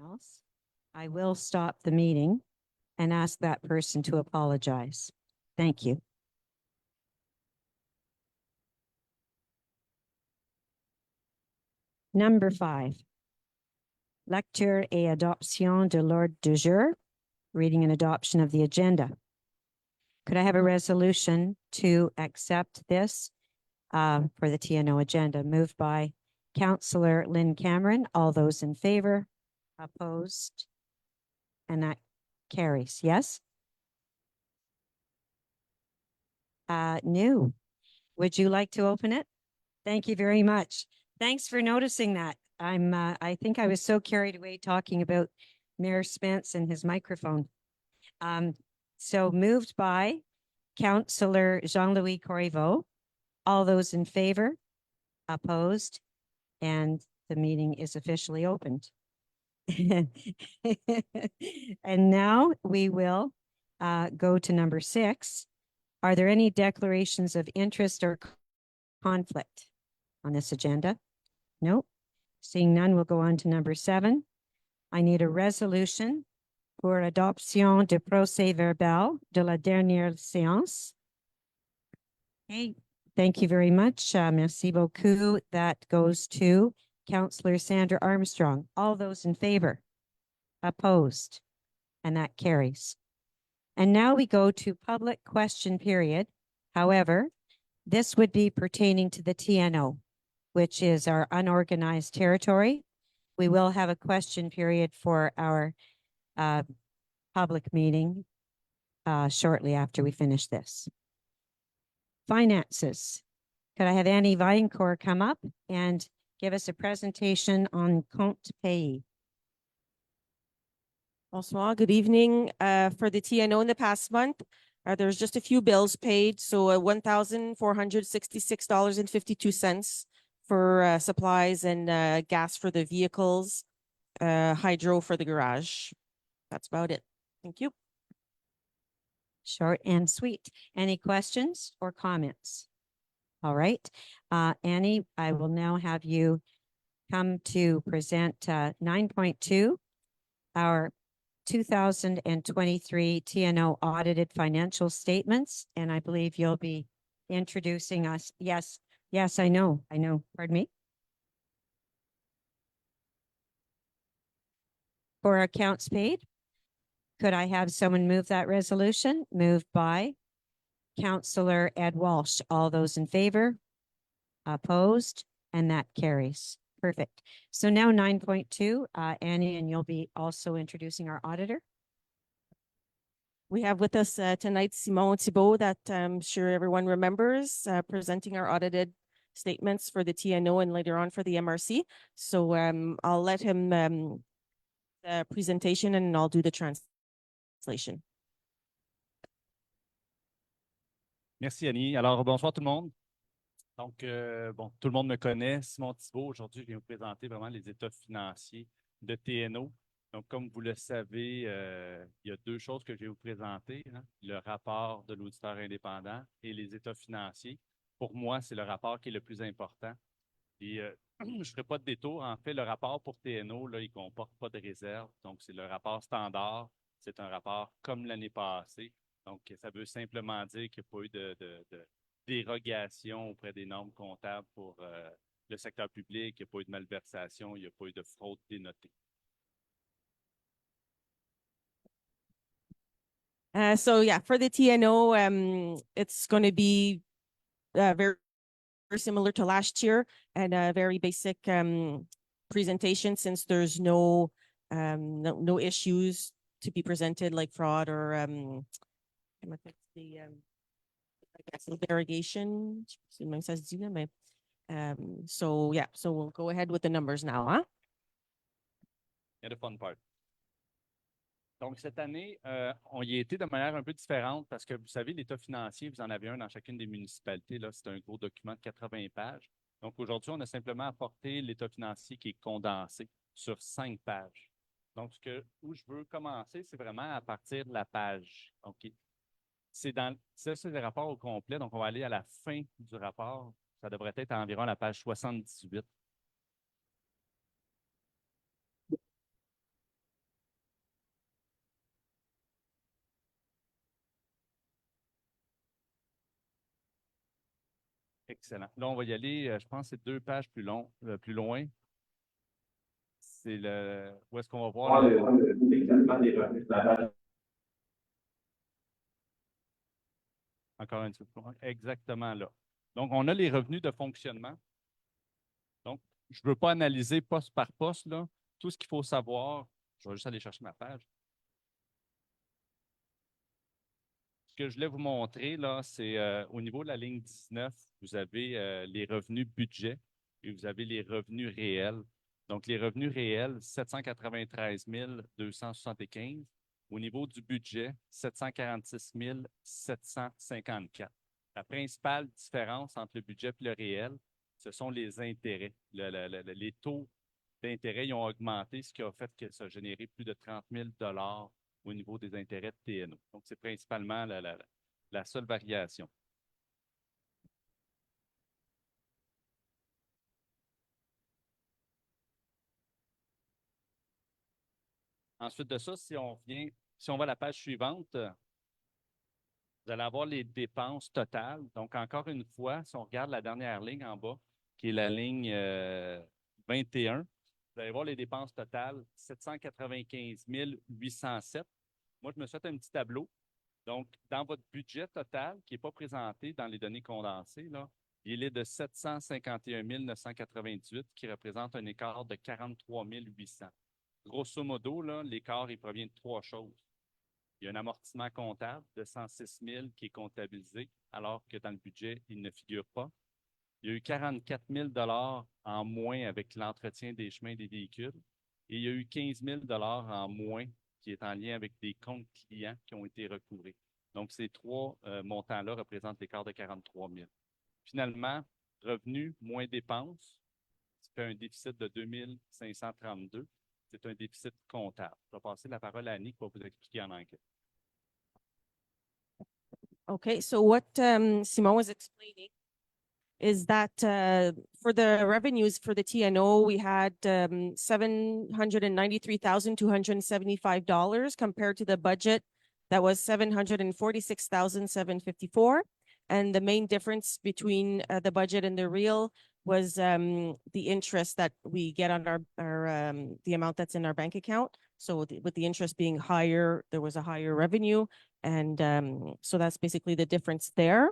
else, I will stop the meeting and ask that person to apologize. Thank you. Number 5, lecture et adoption de l'ordre du jour, reading and adoption of the agenda. Could I have a resolution to accept this for the TNO agenda? Moved by Councillor Lynn Cameron. All those in favor? Opposed? And that carries. Yes? New. Would you like to open it? Thank you very much. Thanks for noticing that. I think I was so carried away talking about Mayor Spence and his microphone. So moved by Councillor Jean-Louis Corriveau. All those in favor? Opposed? And the meeting is officially opened. And now we will go to number 6. Are there any declarations of interest or conflict on this agenda? Nope. Seeing none, we'll go on to number 7. I need a resolution pour adoption du procès verbal de la dernière séance. Okay, thank you very much. Merci beaucoup. That goes to Councillor Sandra Armstrong. All those in favor? Opposed? And that carries. And now we go to public question period. However, this would be pertaining to the TNO, which is our unorganized territory. We will have a question period for our public meeting shortly after we finish this. Finances. Could I have Annie Vaillancourt come up and give us a presentation on compte payé? Bonsoir, good evening. For the TNO in the past month, there's just a few bills paid. So $1,466.52 for supplies and gas for the vehicles, hydro for the garage. That's about it. Thank you. Short and sweet. Any questions or comments? All right. Annie, I will now have you come to present 9.2, our 2023 TNO audited financial statements. And I believe you'll be introducing us. Yes, I know. Pardon me. For accounts paid, could I have someone move that resolution? Moved by Councillor Ed Walsh. All those in favor? Opposed? And that carries. Perfect. So now 9.2, Annie, and you'll be also introducing our auditor. We have with us tonight Simon Thibault, that I'm sure everyone remembers, presenting our audited statements for the TNO and later on for the MRC. So I'll let him the presentation and I'll do the translation. Merci Annie. Alors bonsoir tout le monde. Donc, bon, tout le monde me connaît, Simon Thibault. Aujourd'hui, je viens vous présenter vraiment les états financiers de TNO. Donc, comme vous le savez, il y a 2 choses que je vais vous présenter, hein, le rapport de l'auditeur indépendant et les états financiers. Pour moi, c'est le rapport qui est le plus important. Et je ne ferai pas de détour. En fait, le rapport pour TNO, là, il ne comporte pas de réserve. Donc, c'est le rapport standard. C'est un rapport comme l'année passée. Donc, ça veut simplement dire qu'il n'y a pas eu de dérogation auprès des normes comptables pour le secteur public, il n'y a pas eu de malversation, il n'y a pas eu de fraude dénotée. So yeah, for the TNO, it's going to be very similar to last year and a very basic presentation, since there's no issues to be presented like fraud or derogation. So yeah, so we'll go ahead with the numbers now, huh? Il y a the fun part. Donc, cette année, on y a été de manière un peu différente parce que, vous savez, l'état financier, vous en avez un dans chacune des municipalités. Là, c'est un gros document de 80 pages. Donc, aujourd'hui, on a simplement apporté l'état financier qui est condensé sur 5 pages. Donc, où je veux commencer, c'est vraiment à partir de la page. OK. C'est le rapport au complet. Donc, on va aller à la fin du rapport. Ça devrait être à environ la page 78. Excellent. Là, on va y aller, je pense que c'est 2 pages plus loin. C'est où est-ce qu'on va voir encore un petit peu plus loin. Exactement là. Donc, on a les revenus de fonctionnement. Donc, je ne veux pas analyser poste par poste, là. Tout ce qu'il faut savoir, je vais juste aller chercher ma page. Ce que je voulais vous montrer, là, c'est au niveau de la ligne 19, vous avez les revenus budget et vous avez les revenus réels. Donc, les revenus réels, 793 275. Au niveau du budget, 746 754. La principale différence entre le budget et le réel, ce sont les intérêts. Les taux d'intérêt ils ont augmenté, ce qui a fait que ça a généré plus de 30 000 au niveau des intérêts de TNO. Donc, c'est principalement la seule variation. Ensuite de ça, si on va à la page suivante, vous allez avoir les dépenses totales. Donc, encore une fois, si on regarde la dernière ligne en bas, qui est la ligne 21, vous allez voir les dépenses totales, 795 807. Moi, je me suis fait un petit tableau. Donc, dans votre budget total, qui n'est pas présenté dans les données condensées, là, il est de 751 998, qui représente un écart de 43 800. Grosso modo, l'écart il provient de 3 choses. Il y a un amortissement comptable de 106 000 qui est comptabilisé, alors que dans le budget, il ne figure pas. Il y a eu 44 000 en moins avec l'entretien des chemins des véhicules et il y a eu 15 000 en moins qui est en lien avec des comptes clients qui ont été recouvrés. Donc, ces 3 montants-là représentent l'écart de 43 000. Finalement, revenus moins dépenses, ça fait un déficit de 2 532. C'est un déficit comptable. Je vais passer la parole à Annie qui va vous expliquer en anglais. Okay, so what Simon was explaining is that for the revenues for the TNO, we had $793,275 compared to the budget that was $746,754. And the main difference between the budget and the real was the interest that we get on our the amount that's in our bank account. So with the interest being higher, there was a higher revenue. And so that's basically the difference there.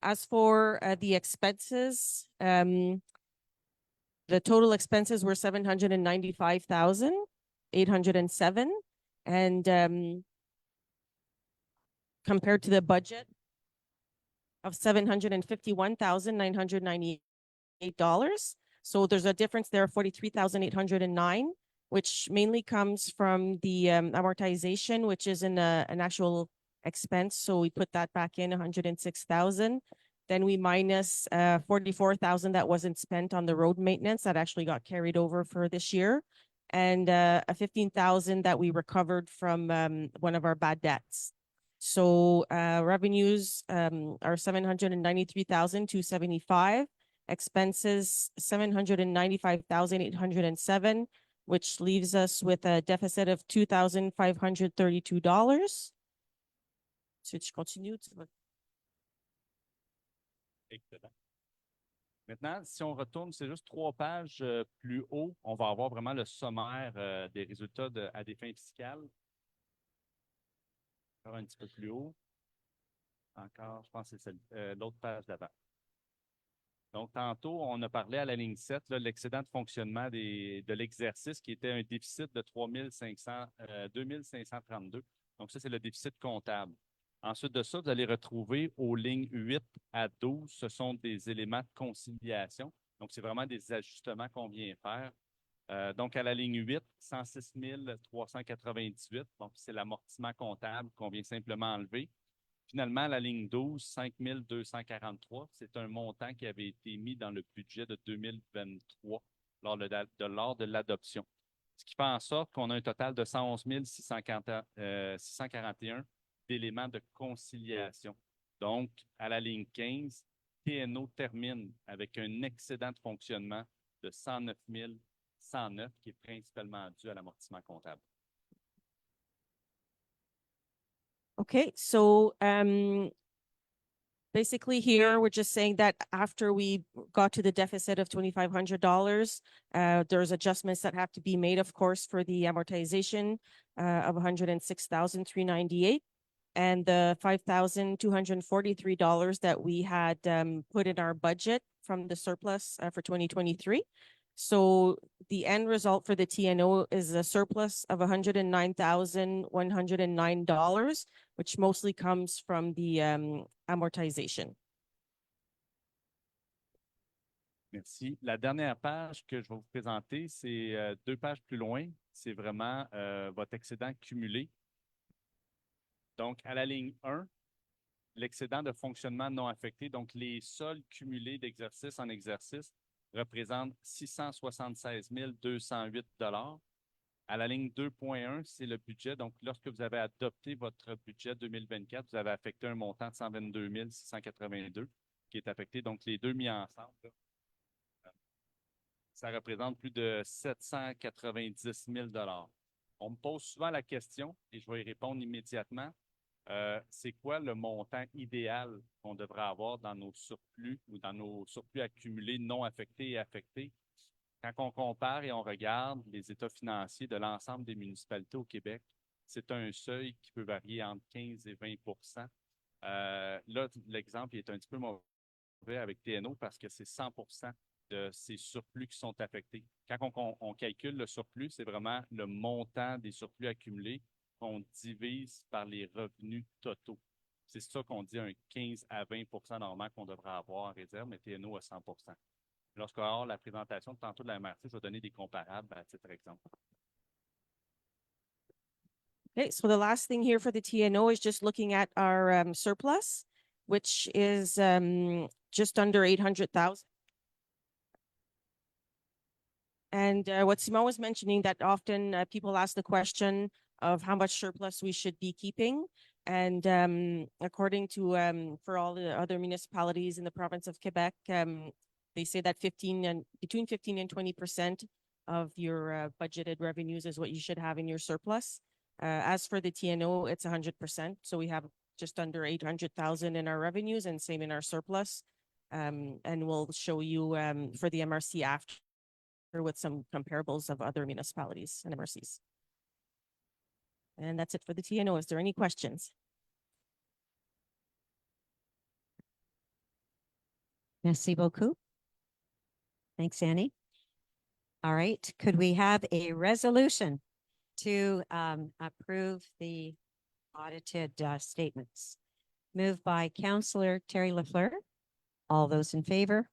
As for the expenses, the total expenses were 795,807, and compared to the budget of $751,998. So there's a difference there of 43,809, which mainly comes from the amortization, which is an actual expense. So we put that back in 106,000. Then we minus 44,000 that wasn't spent on the road maintenance that actually got carried over for this year, and a 15,000 that we recovered from one of our bad debts. So revenues are 793,275, expenses 795,807, which leaves us with a deficit of $2,532. Si tu continues, tu vas... Excellent. Maintenant, si on retourne, c'est juste 3 pages plus haut, on va avoir vraiment le sommaire des résultats à des fins fiscales. Encore un petit peu plus haut. Encore, je pense que c'est l'autre page d'avant. Donc, tantôt, on a parlé à la ligne 7, l'excédent de fonctionnement de l'exercice qui était un déficit de 2532. Donc, ça, c'est le déficit comptable. Ensuite de ça, vous allez retrouver aux lignes 8 à 12, ce sont des éléments de conciliation. Donc, c'est vraiment des ajustements qu'on vient faire. Donc, à la ligne 8, 106 398. Donc, c'est l'amortissement comptable qu'on vient simplement enlever. Finalement, la ligne 12, 5 243, c'est un montant qui avait été mis dans le budget de 2023 lors de l'adoption. Ce qui fait en sorte qu'on a un total de 111 641 d'éléments de conciliation. Donc, à la ligne 15, TNO termine avec un excédent de fonctionnement de 109 109 qui est principalement dû à l'amortissement comptable. Okay, so Basically here, we're just saying that after we got to the deficit of $2,500, there's adjustments that have to be made, of course, for the amortization of $106,398 and the $5,243 that we had put in our budget from the surplus for 2023. So the end result for the TNO is a surplus of $109,109, which mostly comes from the amortization. Merci. La dernière page que je vais vous présenter, c'est 2 pages plus loin. C'est vraiment votre excédent cumulé. Donc, à la ligne 1, l'excédent de fonctionnement non affecté, donc les soldes cumulés d'exercice en exercice, représente 676 208 $. À la ligne 2.1, c'est le budget. Donc, lorsque vous avez adopté votre budget 2024, vous avez affecté un montant de 122 682 qui est affecté. Donc, les deux mis ensemble, là, ça représente plus de 790 000 $. On me pose souvent la question, et je vais y répondre immédiatement. C'est quoi le montant idéal qu'on devrait avoir dans nos surplus ou dans nos surplus accumulés non affectés et affectés? Quand on compare et on regarde les états financiers de l'ensemble des municipalités au Québec, c'est un seuil qui peut varier entre 15 et 20 Là, l'exemple est un petit peu mauvais avec TNO parce que c'est 100 de ces surplus qui sont affectés. Quand on calcule le surplus, c'est vraiment le montant des surplus accumulés qu'on divise par les revenus totaux. C'est ça qu'on dit un 15 à 20 normalement qu'on devrait avoir en réserve, mais TNO à 100 Lorsqu'on va avoir la présentation de tantôt de la MRC, je vais donner des comparables à titre d'exemple. Okay, so the last thing here for the TNO is just looking at our surplus, which is just under 800,000. And what Simon was mentioning, that often people ask the question of how much surplus we should be keeping. And according to, for all the other municipalities in the province of Quebec, they say that between 15 and 20% of your budgeted revenues is what you should have in your surplus. As for the TNO, it's 100%. So we have just under 800,000 in our revenues and same in our surplus. And we'll show you for the MRC after with some comparables of other municipalities and MRCs. And that's it for the TNO. Is there any questions? Merci beaucoup. Thanks, Annie. All right, could we have a resolution to approve the audited statements? Moved by Councillor Terry Lafleur. All those in favor?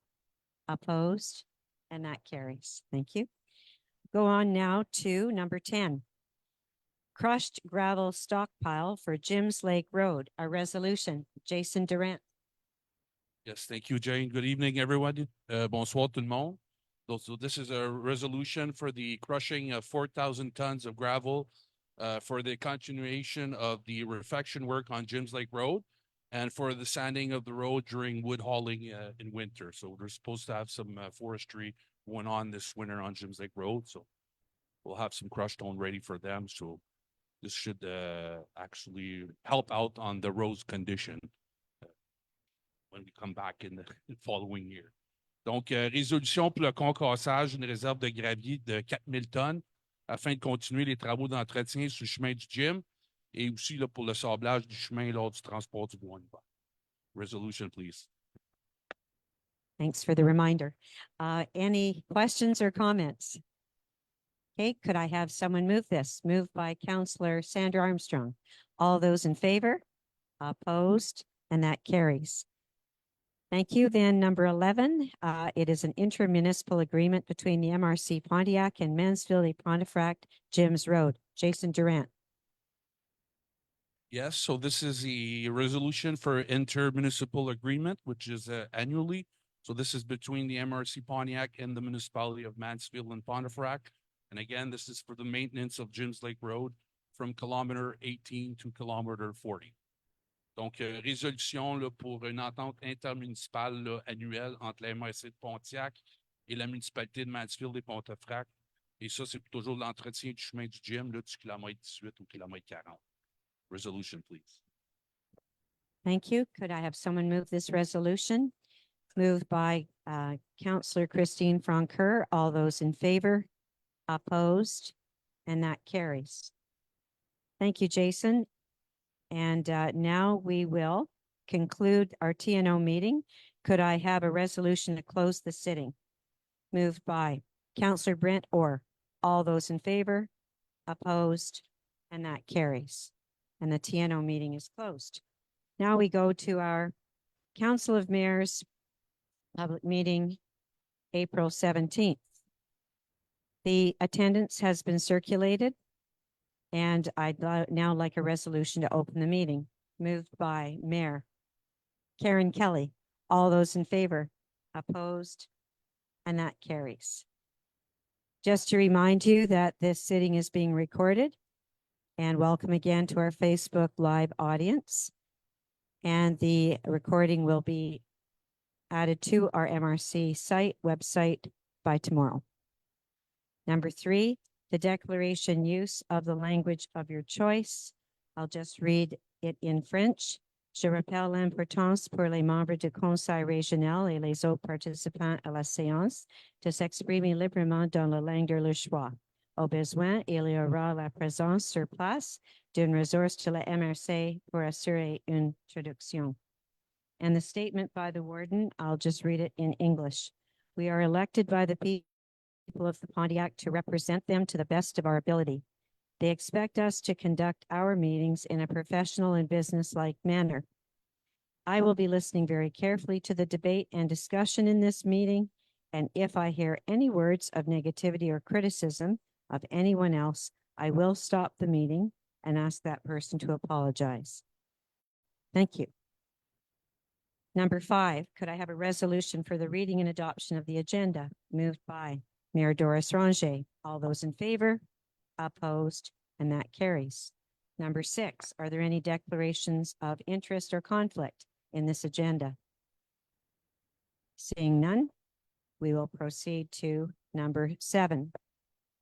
Opposed? And that carries. Thank you. Go on now to number 10. Crushed gravel stockpile for Jims Lake Road, a resolution. Jason Durant. Yes, thank you, Jane. Good evening, everyone. Bonsoir tout le monde. So this is a resolution for the crushing of 4,000 tons of gravel for the continuation of the refection work on Jims Lake Road and for the sanding of the road during wood hauling in winter. So we're supposed to have some forestry going on this winter on Jims Lake Road. So we'll have some crushed stone ready for them. So this should actually help out on the road's condition when we come back in the following year. Donc, résolution pour le concassage d'une réserve de gravier de 4000 tonnes afin de continuer les travaux d'entretien sur le chemin du gym et aussi là, pour le sablage du chemin lors du transport du bois. Resolution, please. Thanks for the reminder. Any questions or comments? Okay, could I have someone move this? Moved by Councillor Sandra Armstrong. All those in favor? Opposed? And that carries. Thank you. Then number 11, it is an intermunicipal agreement between the MRC Pontiac and Mansfield-Pontefract Jims Road. Jason Durant. Yes, so this is the resolution for intermunicipal agreement, which is annually. So this is between the MRC Pontiac and the municipality of Mansfield and Pontefract. And again, this is for the maintenance of Jims Lake Road from kilometer 18 to kilometer 40. Donc, résolution là, pour une entente intermunicipale là, annuelle entre la MRC de Pontiac et la municipalité de Mansfield et Pontefract. Et ça, c'est toujours l'entretien du chemin du gym là, du kilomètre 18 au kilomètre 40. Resolution, please. Thank you. Could I have someone move this resolution? Moved by Councillor Christine Francoeur. All those in favor? Opposed? And that carries. Thank you, Jason. And now we will conclude our TNO meeting. Could I have a resolution to close the sitting? Moved by Councillor Brent Orr. All those in favor? Opposed? And that carries. And the TNO meeting is closed. Now we go to our Council of Mayors public meeting, April 17th. The attendance has been circulated, and I'd now like a resolution to open the meeting. Moved by Mayor Karen Kelly. All those in favor? Opposed? And that carries. Just to remind you that this sitting is being recorded, and welcome again to our Facebook Live audience. And the recording will be added to our MRC website by tomorrow. Number 3, the declaration use of the language of your choice. I'll just read it in French. Je rappelle l'importance pour les membres du conseil régional et les autres participants à la séance de s'exprimer librement dans la langue de leur choix. Au besoin, il y aura la présence sur place d'une ressource de la MRC pour assurer une traduction. And the statement by the warden, I'll just read it in English. We are elected by the people of the Pontiac to represent them to the best of our ability. They expect us to conduct our meetings in a professional and business-like manner. I will be listening very carefully to the debate and discussion in this meeting, and if I hear any words of negativity or criticism of anyone else, I will stop the meeting and ask that person to apologize. Thank you. Number 5, could I have a resolution for the reading and adoption of the agenda? Moved by Mayor Doris Ranger. All those in favor? Opposed? And that carries. Number 6, are there any declarations of interest or conflict in this agenda? Seeing none, we will proceed to number 7.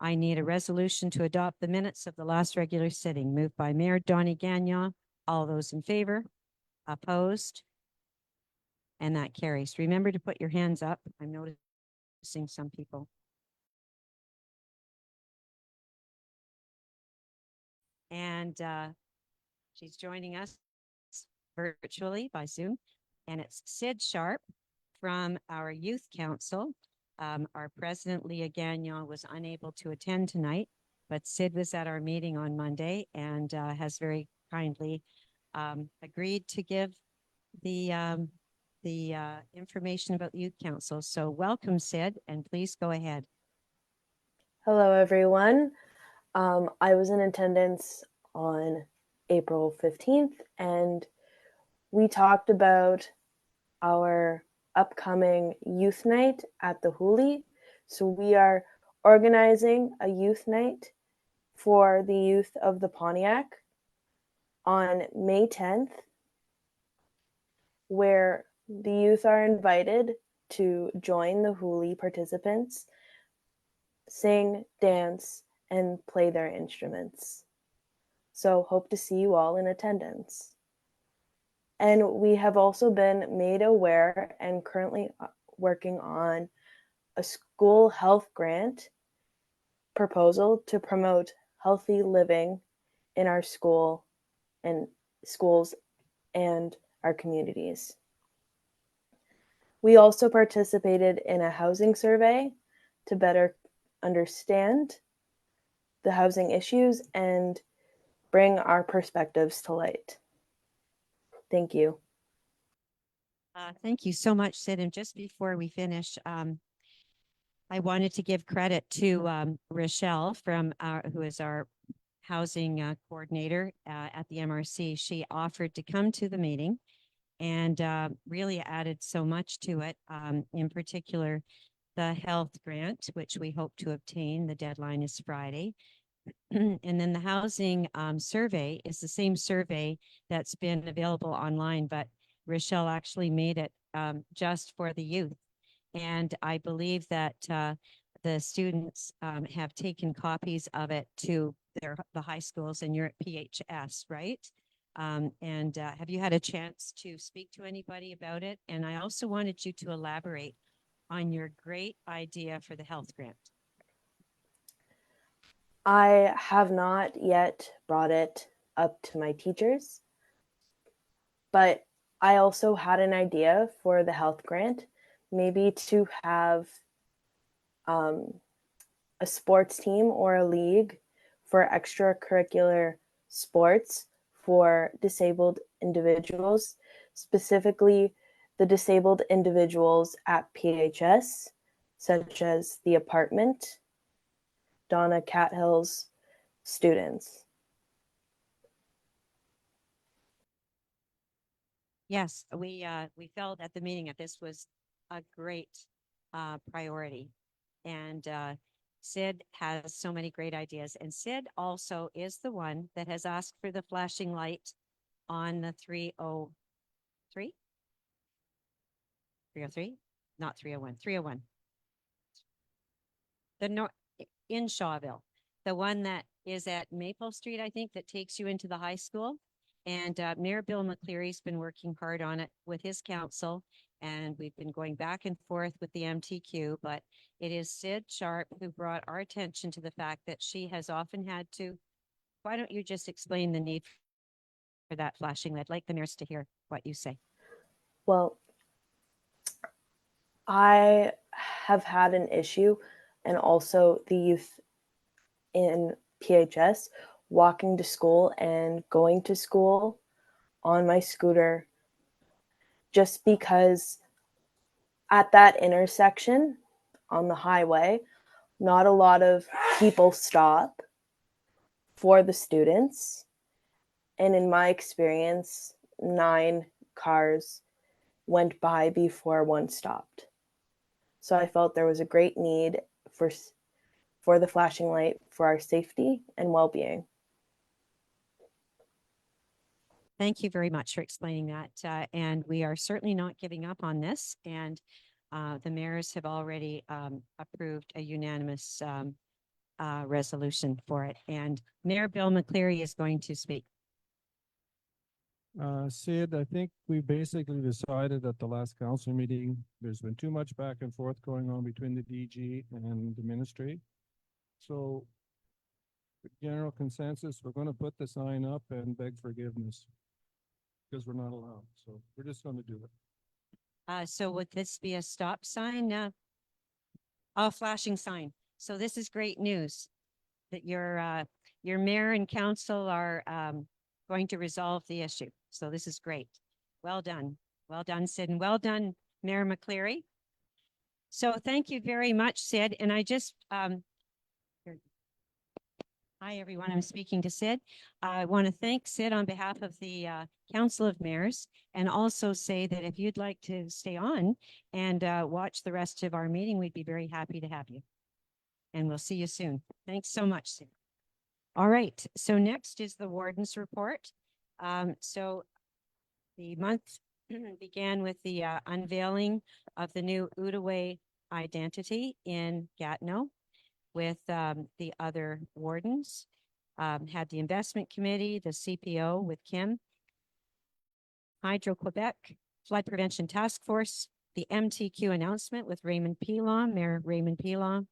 I need a resolution to adopt the minutes of the last regular sitting. Moved by Mayor Donnie Gagnon. All those in favor? Opposed? And that carries. Remember to put your hands up. I'm noticing some people. And she's joining us virtually by Zoom. And it's Sid Sharp from our Youth Council. Our president, Leah Gagnon, was unable to attend tonight, but Sid was at our meeting on Monday and has very kindly agreed to give the information about the Youth Council. So welcome, Sid, and please go ahead. Hello, everyone. I was in attendance on April 15th, and we talked about our upcoming youth night at the Huli. So we are organizing a youth night for the youth of the Pontiac on May 10th, where the youth are invited to join the Huli participants, sing, dance, and play their instruments. So hope to see you all in attendance. And we have also been made aware and currently working on a school health grant proposal to promote healthy living in our school and schools and our communities. We also participated in a housing survey to better understand the housing issues and bring our perspectives to light. Thank you. Thank you so much, Sid. And just before we finish, I wanted to give credit to Rochelle from who is our housing coordinator at the MRC. She offered to come to the meeting and really added so much to it. In particular, the health grant, which we hope to obtain. The deadline is Friday. And then the housing survey is the same survey that's been available online, but Rochelle actually made it just for the youth. And I believe that the students have taken copies of it to the high schools, and you're at PHS, right? And have you had a chance to speak to anybody about it? And I also wanted you to elaborate on your great idea for the health grant. I have not yet brought it up to my teachers, but I also had an idea for the health grant, maybe to have a sports team or a league for extracurricular sports for disabled individuals, specifically the disabled individuals at PHS, such as the apartment, Donna Cathill's students. Yes, we felt at the meeting that this was a great priority, and Sid has so many great ideas. And Sid also is the one that has asked for the flashing light on the 303, 303, not 301, 301. The north in Shawville, the one that is at Maple Street, I think, that takes you into the high school. And Mayor Bill McCleary's been working hard on it with his council, and we've been going back and forth with the MTQ, but it is Sid Sharp who brought our attention to the fact that she has often had to. Why don't you just explain the need for that flashing light? I'd like the mayor's to hear what you say. Well, I have had an issue, and also the youth in PHS walking to school and going to school on my scooter, just because at that intersection on the highway, not a lot of people stop for the students. And in my experience, 9 cars went by before one stopped. So I felt there was a great need for the flashing light for our safety and well-being. Thank you very much for explaining that. And we are certainly not giving up on this. And the mayors have already approved a unanimous resolution for it. And Mayor Bill McCleary is going to speak. Sid, I think we basically decided at the last council meeting, there's been too much back and forth going on between the DG and the ministry. So the general consensus, we're going to put the sign up and beg forgiveness because we're not allowed. So we're just going to do it. So would this be a stop sign? A flashing sign. So this is great news that your mayor and council are going to resolve the issue. So this is great. Well done. Well done, Sid, and well done, Mayor McCleary. So thank you very much, Sid. And I just, hi, everyone. I'm speaking to Sid. I want to thank Sid on behalf of the Council of Mayors, and also say that if you'd like to stay on and watch the rest of our meeting, we'd be very happy to have you. And we'll see you soon. Thanks so much, Sid. All right. So next is the warden's report. So the month began with the unveiling of the new Outaouais identity in Gatineau with the other wardens. Had the investment committee, the CPO with Kim, Hydro-Quebec, Flood Prevention Task Force, the MTQ announcement with Raymond Pilon, Mayor Raymond Pilon,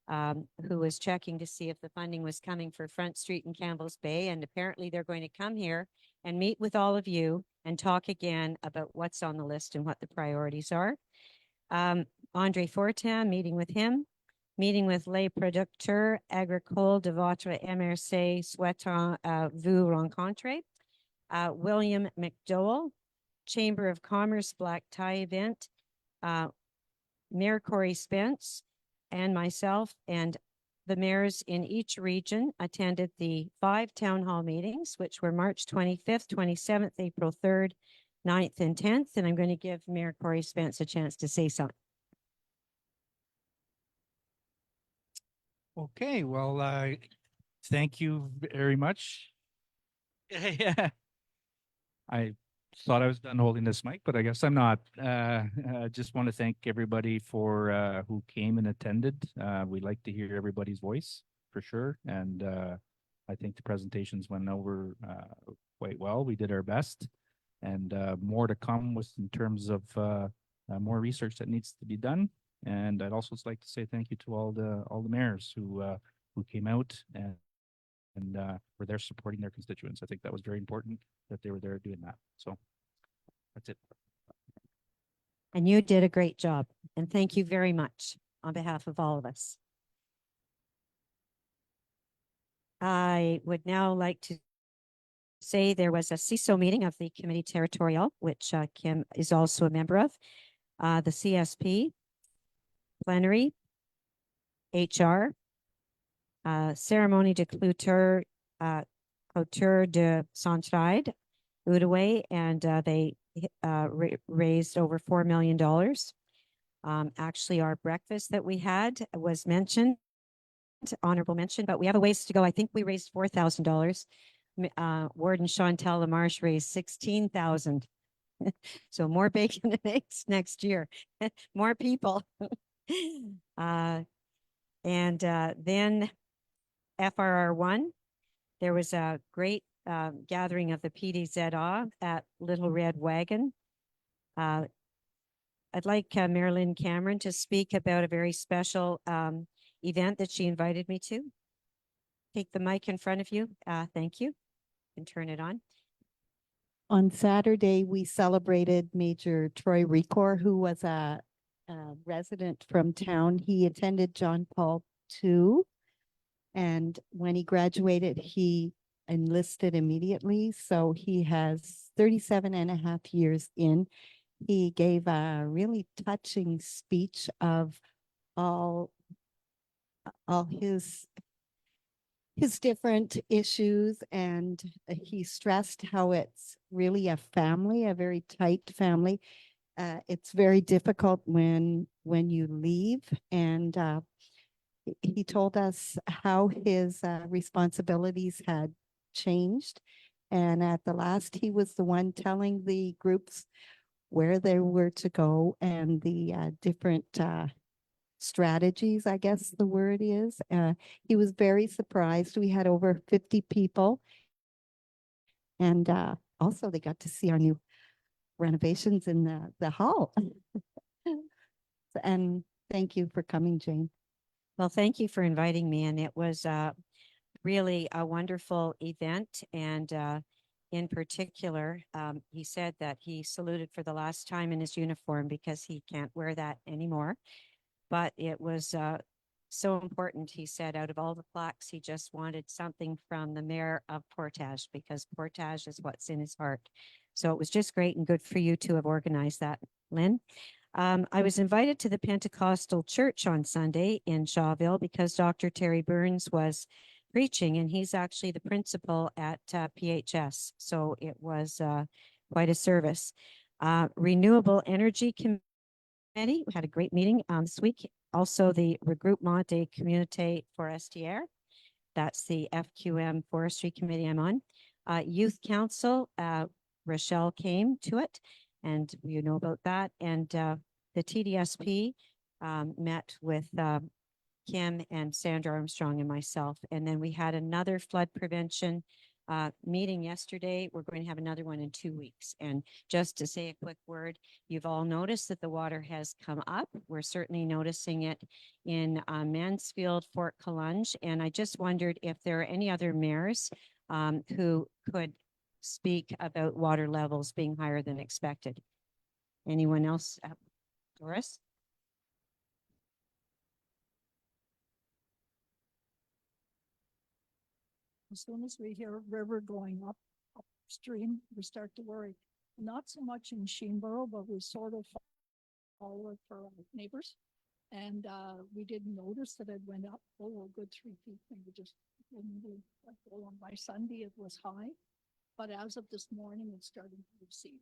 who was checking to see if the funding was coming for Front Street in Campbell's Bay. And apparently they're going to come here and meet with all of you and talk again about what's on the list and what the priorities are. Andre Fortin, meeting with him, meeting with les producteurs agricoles de votre MRC souhaitant vous rencontrer. William McDowell, Chamber of Commerce Black Tie event, Mayor Corey Spence, and myself and the mayors in each region attended the 5 town hall meetings, which were March 25th, 27th, April 3rd, 9th, and 10th. And I'm going to give Mayor Corey Spence a chance to say something. Okay, well, thank you very much. Yeah, I thought I was done holding this mic, but I guess I'm not. I just want to thank everybody for who came and attended. We like to hear everybody's voice for sure. And I think the presentations went over quite well. We did our best, and more to come with in terms of more research that needs to be done. And I'd also like to say thank you to all the mayors who came out and were there supporting their constituents. I think that was very important that they were there doing that. So that's it. And you did a great job. And thank you very much on behalf of all of us. I would now like to say there was a CISO meeting of the Committee Territorial, which Kim is also a member of, the CSP, plenary, HR, ceremony de clôture, clôture de Centraide, Outaouais, and they raised over $4 million. Actually, our breakfast that we had was mentioned, honorable mention, but we have a ways to go. I think we raised $4,000. Warden Chantal Lamarche raised 16,000. So more bacon and eggs next year, more people. And then FRR1, there was a great gathering of the PDZA at Little Red Wagon. I'd like Marilyn Cameron to speak about a very special event that she invited me to. Take the mic in front of you. Thank you. And turn it on. On Saturday, we celebrated Major Troy Recor, who was a resident from town. He attended John Paul II, and when he graduated, he enlisted immediately. So he has 37 and a half years in. He gave a really touching speech of all his different issues, and he stressed how it's really a family, a very tight family. It's very difficult when you leave, and he told us how his responsibilities had changed. And at the last, he was the one telling the groups where they were to go and the different strategies, I guess the word is. He was very surprised. We had over 50 people. And also they got to see our new renovations in the hall. And thank you for coming, Jane. Well, thank you for inviting me. And it was really a wonderful event. And in particular, he said that he saluted for the last time in his uniform because he can't wear that anymore. But it was so important, he said, out of all the plaques, he just wanted something from the mayor of Portage, because Portage is what's in his heart. So it was just great and good for you to have organized that, Lynn. I was invited to the Pentecostal Church on Sunday in Shawville because Dr. Terry Burns was preaching, and he's actually the principal at PHS. So it was quite a service. Renewable Energy Committee, we had a great meeting this week. Also, the Regroupement des Communautés Forestières. That's the FQM Forestry Committee I'm on. Youth Council, Rochelle came to it, and you know about that. And the TDSP met with Kim and Sandra Armstrong and myself. And then we had another flood prevention meeting yesterday. We're going to have another one in 2 weeks. And just to say a quick word, you've all noticed that the water has come up. We're certainly noticing it in Mansfield, Fort Collonge. And I just wondered if there are any other mayors who could speak about water levels being higher than expected. Anyone else? Doris? As soon as we hear a river going upstream, we start to worry. Not so much in Sheenboro, but we sort of follow it for our neighbors. And we didn't notice that it went up a good 3 feet. Maybe just on by Sunday, it was high. But as of this morning, it's starting to recede.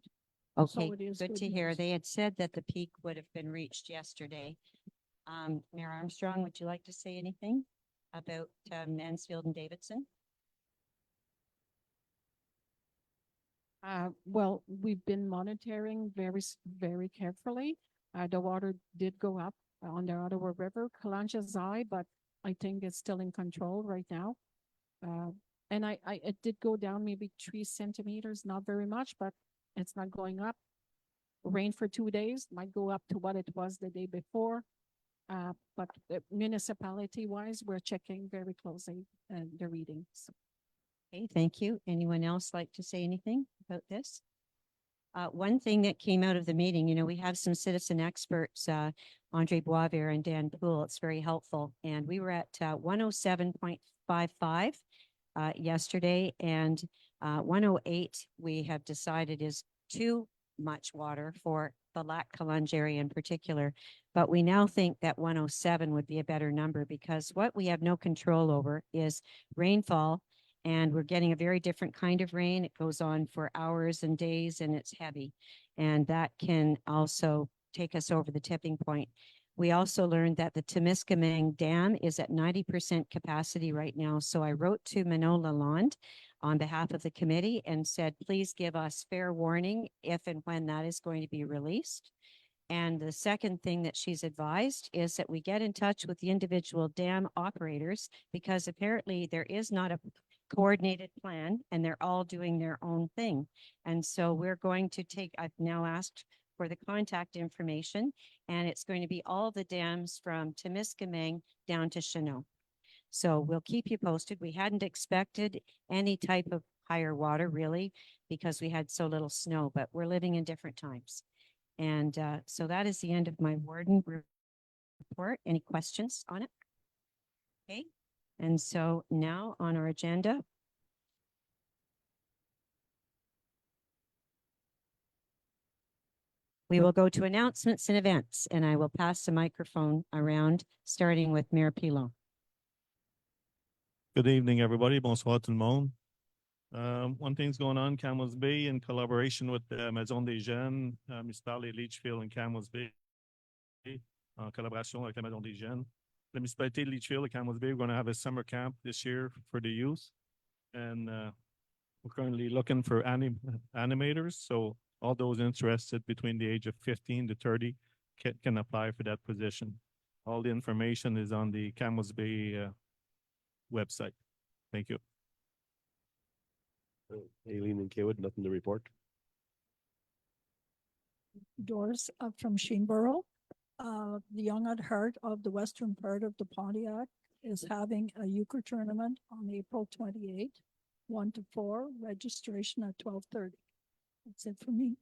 Okay, So it is good to hear. news. They had said that the peak would have been reached yesterday. Mayor Armstrong, would you like to say anything about Mansfield and Davidson? Well, we've been monitoring very carefully. The water did go up on the Ottawa River, Collonge is high, but I think it's still in control right now. And it did go down maybe 3 centimeters, not very much, but it's not going up. Rain for 2 days might go up to what it was the day before. But municipality wise, we're checking very closely the readings. Okay, thank you. Anyone else like to say anything about this? One thing that came out of the meeting, you know, we have some citizen experts, Andre Boisvert and Dan Poole. It's very helpful. And we were at 107.55 yesterday, and 108 we have decided is too much water for the Lac Calange area in particular. But we now think that 107 would be a better number, because what we have no control over is rainfall. And we're getting a very different kind of rain. It goes on for hours and days, and it's heavy. And that can also take us over the tipping point. We also learned that the Temiskaming Dam is at 90% capacity right now. So I wrote to Minot Lalonde on behalf of the committee and said, please give us fair warning if and when that is going to be released. And the second thing that she's advised is that we get in touch with the individual dam operators, because apparently there is not a coordinated plan and they're all doing their own thing. And so we're going to I've now asked for the contact information, and it's going to be all the dams from Temiskaming down to Chinook. So we'll keep you posted. We hadn't expected any type of higher water really, because we had so little snow, but we're living in different times. And so that is the end of my warden report. Any questions on it? Okay. And so now on our agenda, we will go to announcements and events, and I will pass the microphone around, starting with Mayor Pilon. Good evening, everybody. Bonsoir tout le monde. One thing's going on, Camels Bay, in collaboration with the Maison des Jeunes, municipality of Leachfield and Camels Bay, en collaboration avec la Maison des Jeunes. La municipalité de Leachfield and Camels Bay, we're going to have a summer camp this year for the youth. And we're currently looking for animators. So all those interested between the age of 15 to 30 can apply for that position. All the information is on the Camels Bay website. Thank you. Aileen and Kaywood, nothing to report. Doris up from Sheenborough. The Young at Heart of the western part of the Pontiac is having a euchre tournament on April 28th, 1 to 4, registration at 12:30. That's it for me.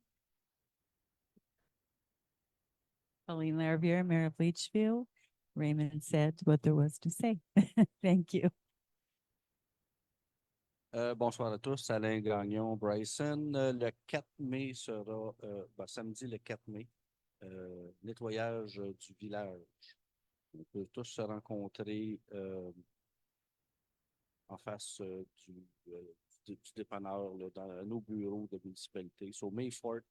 Pauline Lariviere, Mayor of Leachfield. Raymond said what there was to say. Thank you. Bonsoir à tous, Alain Gagnon, Bryson. Le 4 mai sera, samedi le 4 mai, nettoyage du village. On peut tous se rencontrer en face du dépanneur là, dans nos bureaux de municipalité. So May 4th,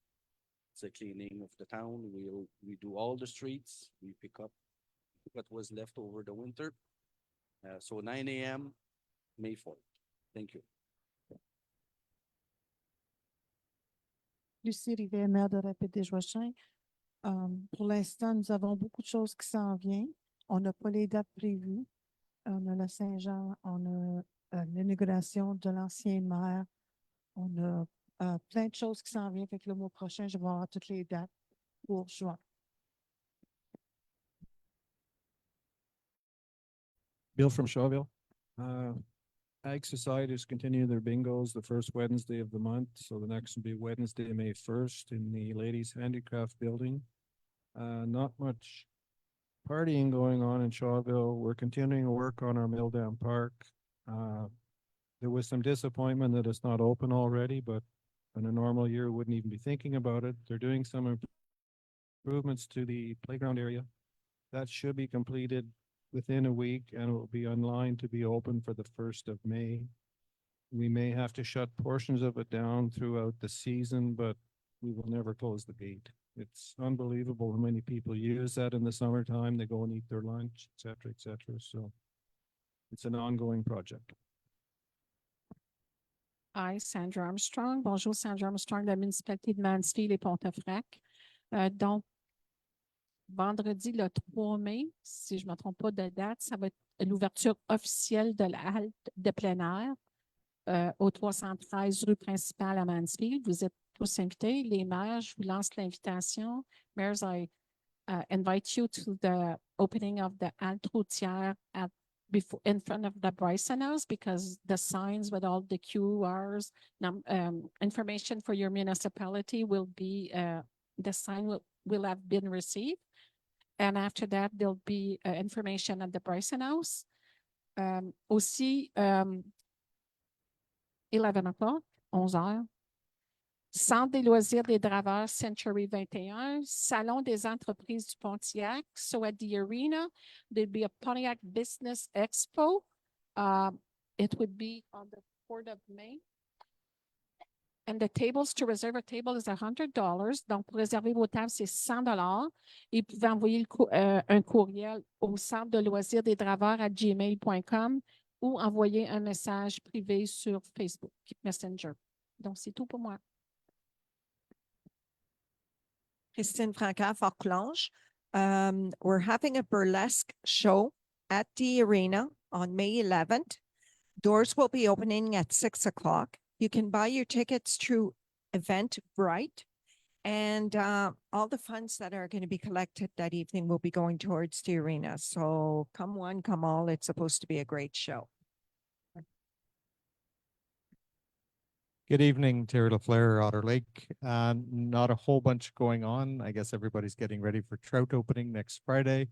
it's a cleaning of the town. We do all the streets. We pick up what was left over the winter. So 9 a.m., May 4th. Thank you. Lucie Rivet, maire de Rapide-des-Joachins. Pour l'instant, nous avons beaucoup de choses qui s'en viennent. On n'a pas les dates prévues. On a la Saint-Jean, on a l'inauguration de l'ancien maire. On a plein de choses qui s'en viennent. Fait que le mois prochain, je vais avoir toutes les dates pour juin. Bill from Shawville. Ag Societies continue their bingos the first Wednesday of the month. So the next will be Wednesday, May 1st in the Ladies Handicraft Building. Not much partying going on in Shawville. We're continuing to work on our Mill Dam Park. There was some disappointment that it's not open already, but in a normal year, wouldn't even be thinking about it. They're doing some improvements to the playground area. That should be completed within a week, and it will be online to be open for the 1st of May. We may have to shut portions of it down throughout the season, but we will never close the gate. It's unbelievable how many people use that in the summertime. They go and eat their lunch, et cetera, et cetera. So it's an ongoing project. Hi, Sandra Armstrong. Bonjour, Sandra Armstrong de la municipalité de Mansfield et Pontefract. Donc, vendredi, le 3 mai, si je ne me trompe pas de date, ça va être l'ouverture officielle de la halte de plein air. au 313 rue principale à Mansfield. Vous êtes tous invités. Les maires, je vous lance l'invitation. Maires, I invite you to the opening of the halte routière in front of the Bryson House, because the signs with all the QRs, information for your municipality will be, the sign will have been received. And after that, there'll be information at the Bryson House. Aussi, 11 o'clock, 11 heures. Centre des loisirs des draveurs Century 21, Salon des entreprises du Pontiac. So at the arena, there'll be a Pontiac Business Expo. It would be on the 4th of May. And the tables, to reserve a table is $100. Donc, pour réserver vos tables, c'est $100. Et vous pouvez envoyer un courriel au centre de loisirs des draveurs à gmail.com ou envoyer un message privé sur Facebook Messenger. Donc, c'est tout pour moi. Christine Franca, Fort-Clange. We're having a burlesque show at the arena on May 11th. Doors will be opening at 6 o'clock. You can buy your tickets through Eventbrite, and all the funds that are going to be collected that evening will be going towards the arena. So come one, come all. It's supposed to be a great show. Good evening, Terry LaFleur, Otter Lake. Not a whole bunch going on. I guess everybody's getting ready for trout opening next Friday.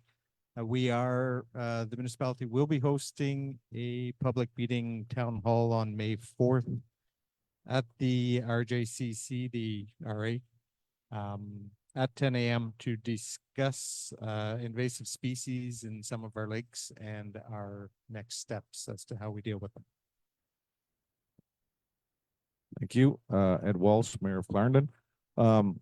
The municipality will be hosting a public meeting town hall on May 4th at the RJCC, the RA, at 10 a.m. to discuss invasive species in some of our lakes and our next steps as to how we deal with them. Thank you. Ed Walsh, Mayor of Clarendon. I'm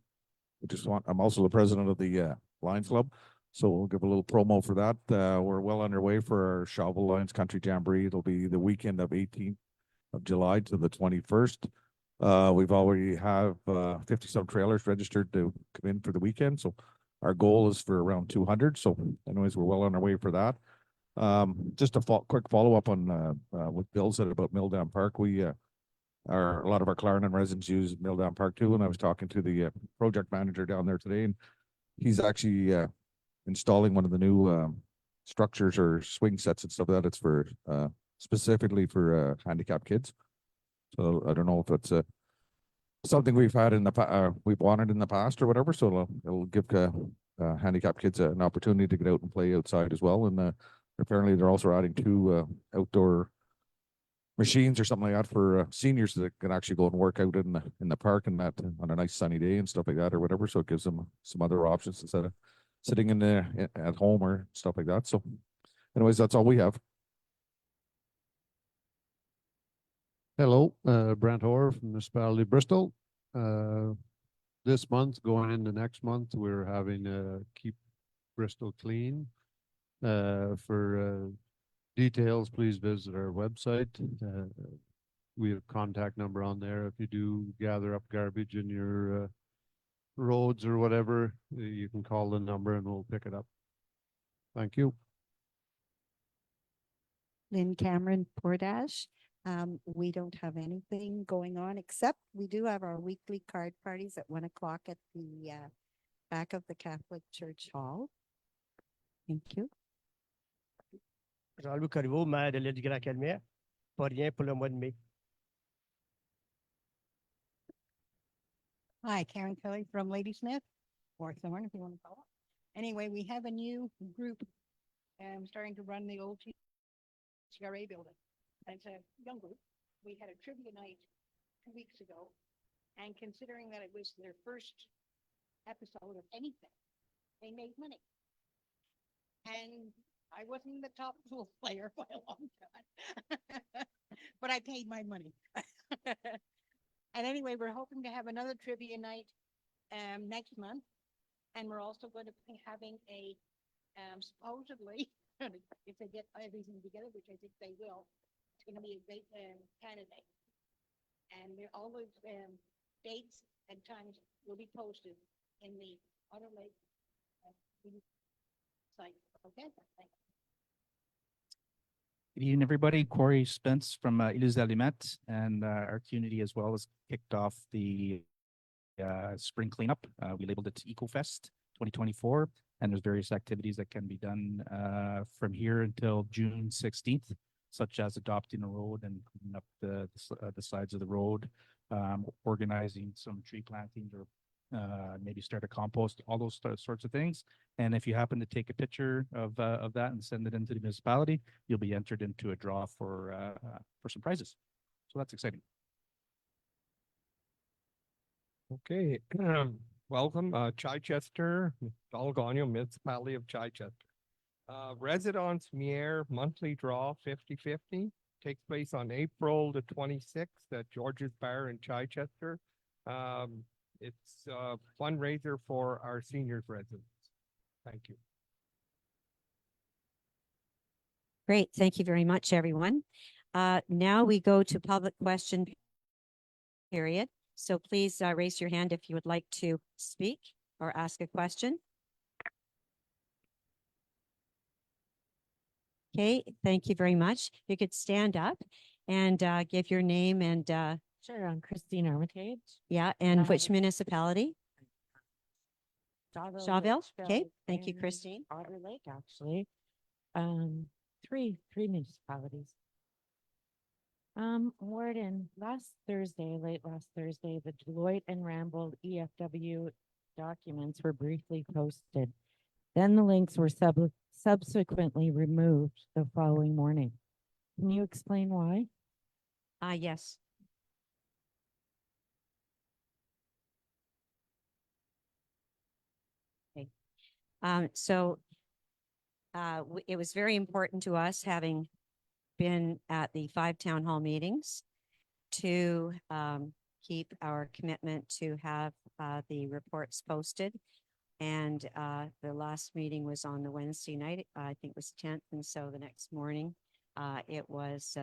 also the president of the Lions Club, so we'll give a little promo for that. We're well underway for our Shovel Lions Country Jamboree. It'll be the weekend of 18th of July to the 21st. We've already have 50-some trailers registered to come in for the weekend, so our goal is for around 200. So anyways, we're well on our way for that. Just a quick follow-up on what Bill said about Milldam Park. A lot of our Clarendon residents use Milldam Park too, and I was talking to the project manager down there today, and he's actually installing one of the new structures or swing sets and stuff like that. It's for specifically for handicapped kids. So I don't know if it's something we've had in the we've wanted in the past or whatever. So it'll give handicapped kids an opportunity to get out and play outside as well. And apparently they're also adding 2 outdoor machines or something like that for seniors that can actually go and work out in the park and that on a nice sunny day and stuff like that or whatever. So it gives them some other options instead of sitting at home or stuff like that. So anyways, that's all we have. Hello, Brent Orr from Municipality of Bristol. This month, going into next month, we're having Keep Bristol Clean. For details, please visit our website. We have contact number on there. If you do gather up garbage in your roads or whatever, you can call the number and we'll pick it up. Thank you. Lynn Cameron Portash. We don't have anything going on, except we do have our weekly card parties at 1 o'clock at the back of the Catholic Church Hall. Thank you. Jean-Louis Corriveau, maire de l'île du Grand-Calmier. Pas rien pour le mois de mai. Hi, Karen Kelly from Ladysmith, or Thorn, if you want to call it. Anyway, we have a new group starting to run the old CRA building. And it's a young group. We had a trivia night 2 weeks ago, and considering that it was their first episode of anything, they made money. And I wasn't the top pool player by a long time, but I paid my money. And anyway, we're hoping to have another trivia night next month. And we're also going to be having a supposedly, if they get everything together, which I think they will, it's going to be a great candidate. And all those dates and times will be posted in the Otter Lake site. Okay, thanks. Good evening, everybody. Corey Spence from Ilus Alimet, and our community as well has kicked off the spring cleanup. We labeled it EcoFest 2024, and there's various activities that can be done from here until June 16th, such as adopting a road and cleaning up the sides of the road, organizing some tree plantings, or maybe start a compost, all those sorts of things. And if you happen to take a picture of that and send it into the municipality, you'll be entered into a draw for some prizes. So that's exciting. Okay, welcome, Chichester, Dolgonio Municipality of Chichester. Residence Maire monthly draw 50/50 takes place on April the 26th at George's Bar in Chichester. It's a fundraiser for our seniors residents. Thank you. Great. Thank you very much, everyone. Now we go to public question period. So please raise your hand if you would like to speak or ask a question. Okay, thank you very much. You could stand up and give your name and Sure, I'm Christine Armitage. yeah, and which municipality? Shawville. Okay, Litchfield, thank you, and Christine. Otter Lake, actually. Three municipalities. Warden, late last Thursday, the Deloitte and Ramble EFW documents were briefly posted. Then the links were subsequently removed the following morning. Can you explain why? Yes. Okay. It was very important to us, having been at the 5 town hall meetings, to keep our commitment to have the reports posted. And the last meeting was on the Wednesday night, I think it was 10th. And so the next morning, it was,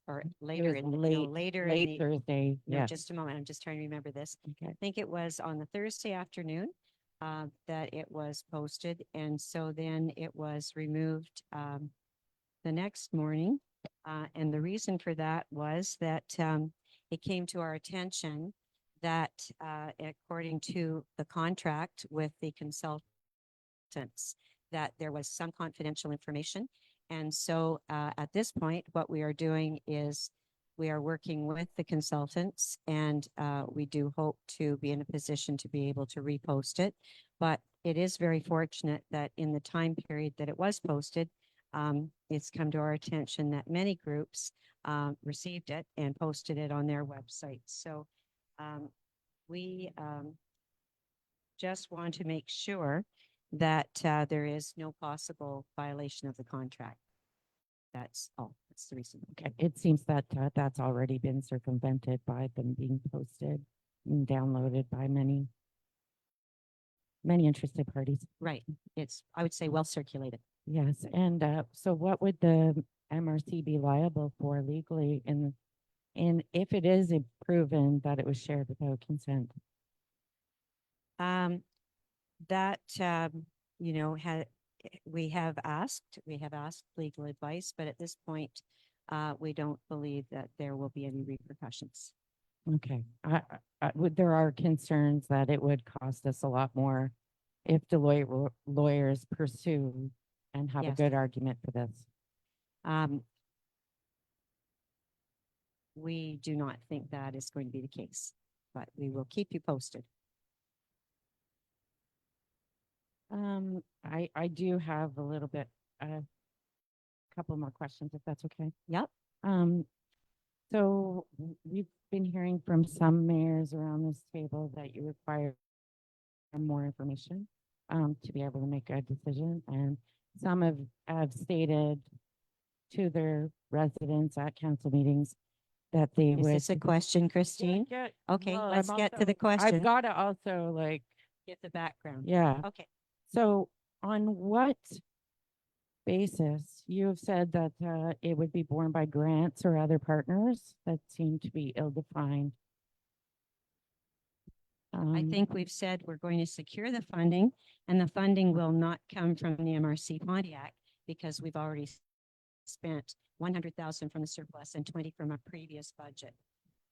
or later in the, no, later in late the, Thursday. no, Yeah. just a moment. I'm just trying to remember this. Okay. I think it was on the Thursday afternoon that it was posted. And so then it was removed the next morning. And the reason for that was that it came to our attention that according to the contract with the consultants, that there was some confidential information. And so at this point, what we are doing is we are working with the consultants, and we do hope to be in a position to be able to repost it. But it is very fortunate that in the time period that it was posted, it's come to our attention that many groups received it and posted it on their website. So we just want to make sure that there is no possible violation of the contract. That's all. That's the reason. Okay. It seems that that's already been circumvented by them being posted and downloaded by many interested parties. Right. It's, I would say, well circulated. Yes. And so what would the MRC be liable for legally in if it is proven that it was shared without consent? You know, we have asked legal advice, but at this point, we don't believe that there will be any repercussions. Okay. There are concerns that it would cost us a lot more if Deloitte lawyers pursue and have Yes. a good argument for this. We do not think that is going to be the case, but we will keep you posted. I do have a little bit, a couple more questions, if that's okay. Yep. So we've been hearing from some mayors around this table that you require more information to be able to make a decision, and some have stated to their residents at council meetings that they Is would. this a question, Christine? Okay, well, let's I'm get to also- the question. I've got to also get the background. Yeah. Okay. So on what basis you have said that it would be borne by grants or other partners that seem to be ill-defined? I think we've said we're going to secure the funding, and the funding will not come from the MRC Pontiac, because we've already spent 100,000 from the surplus and 20 from a previous budget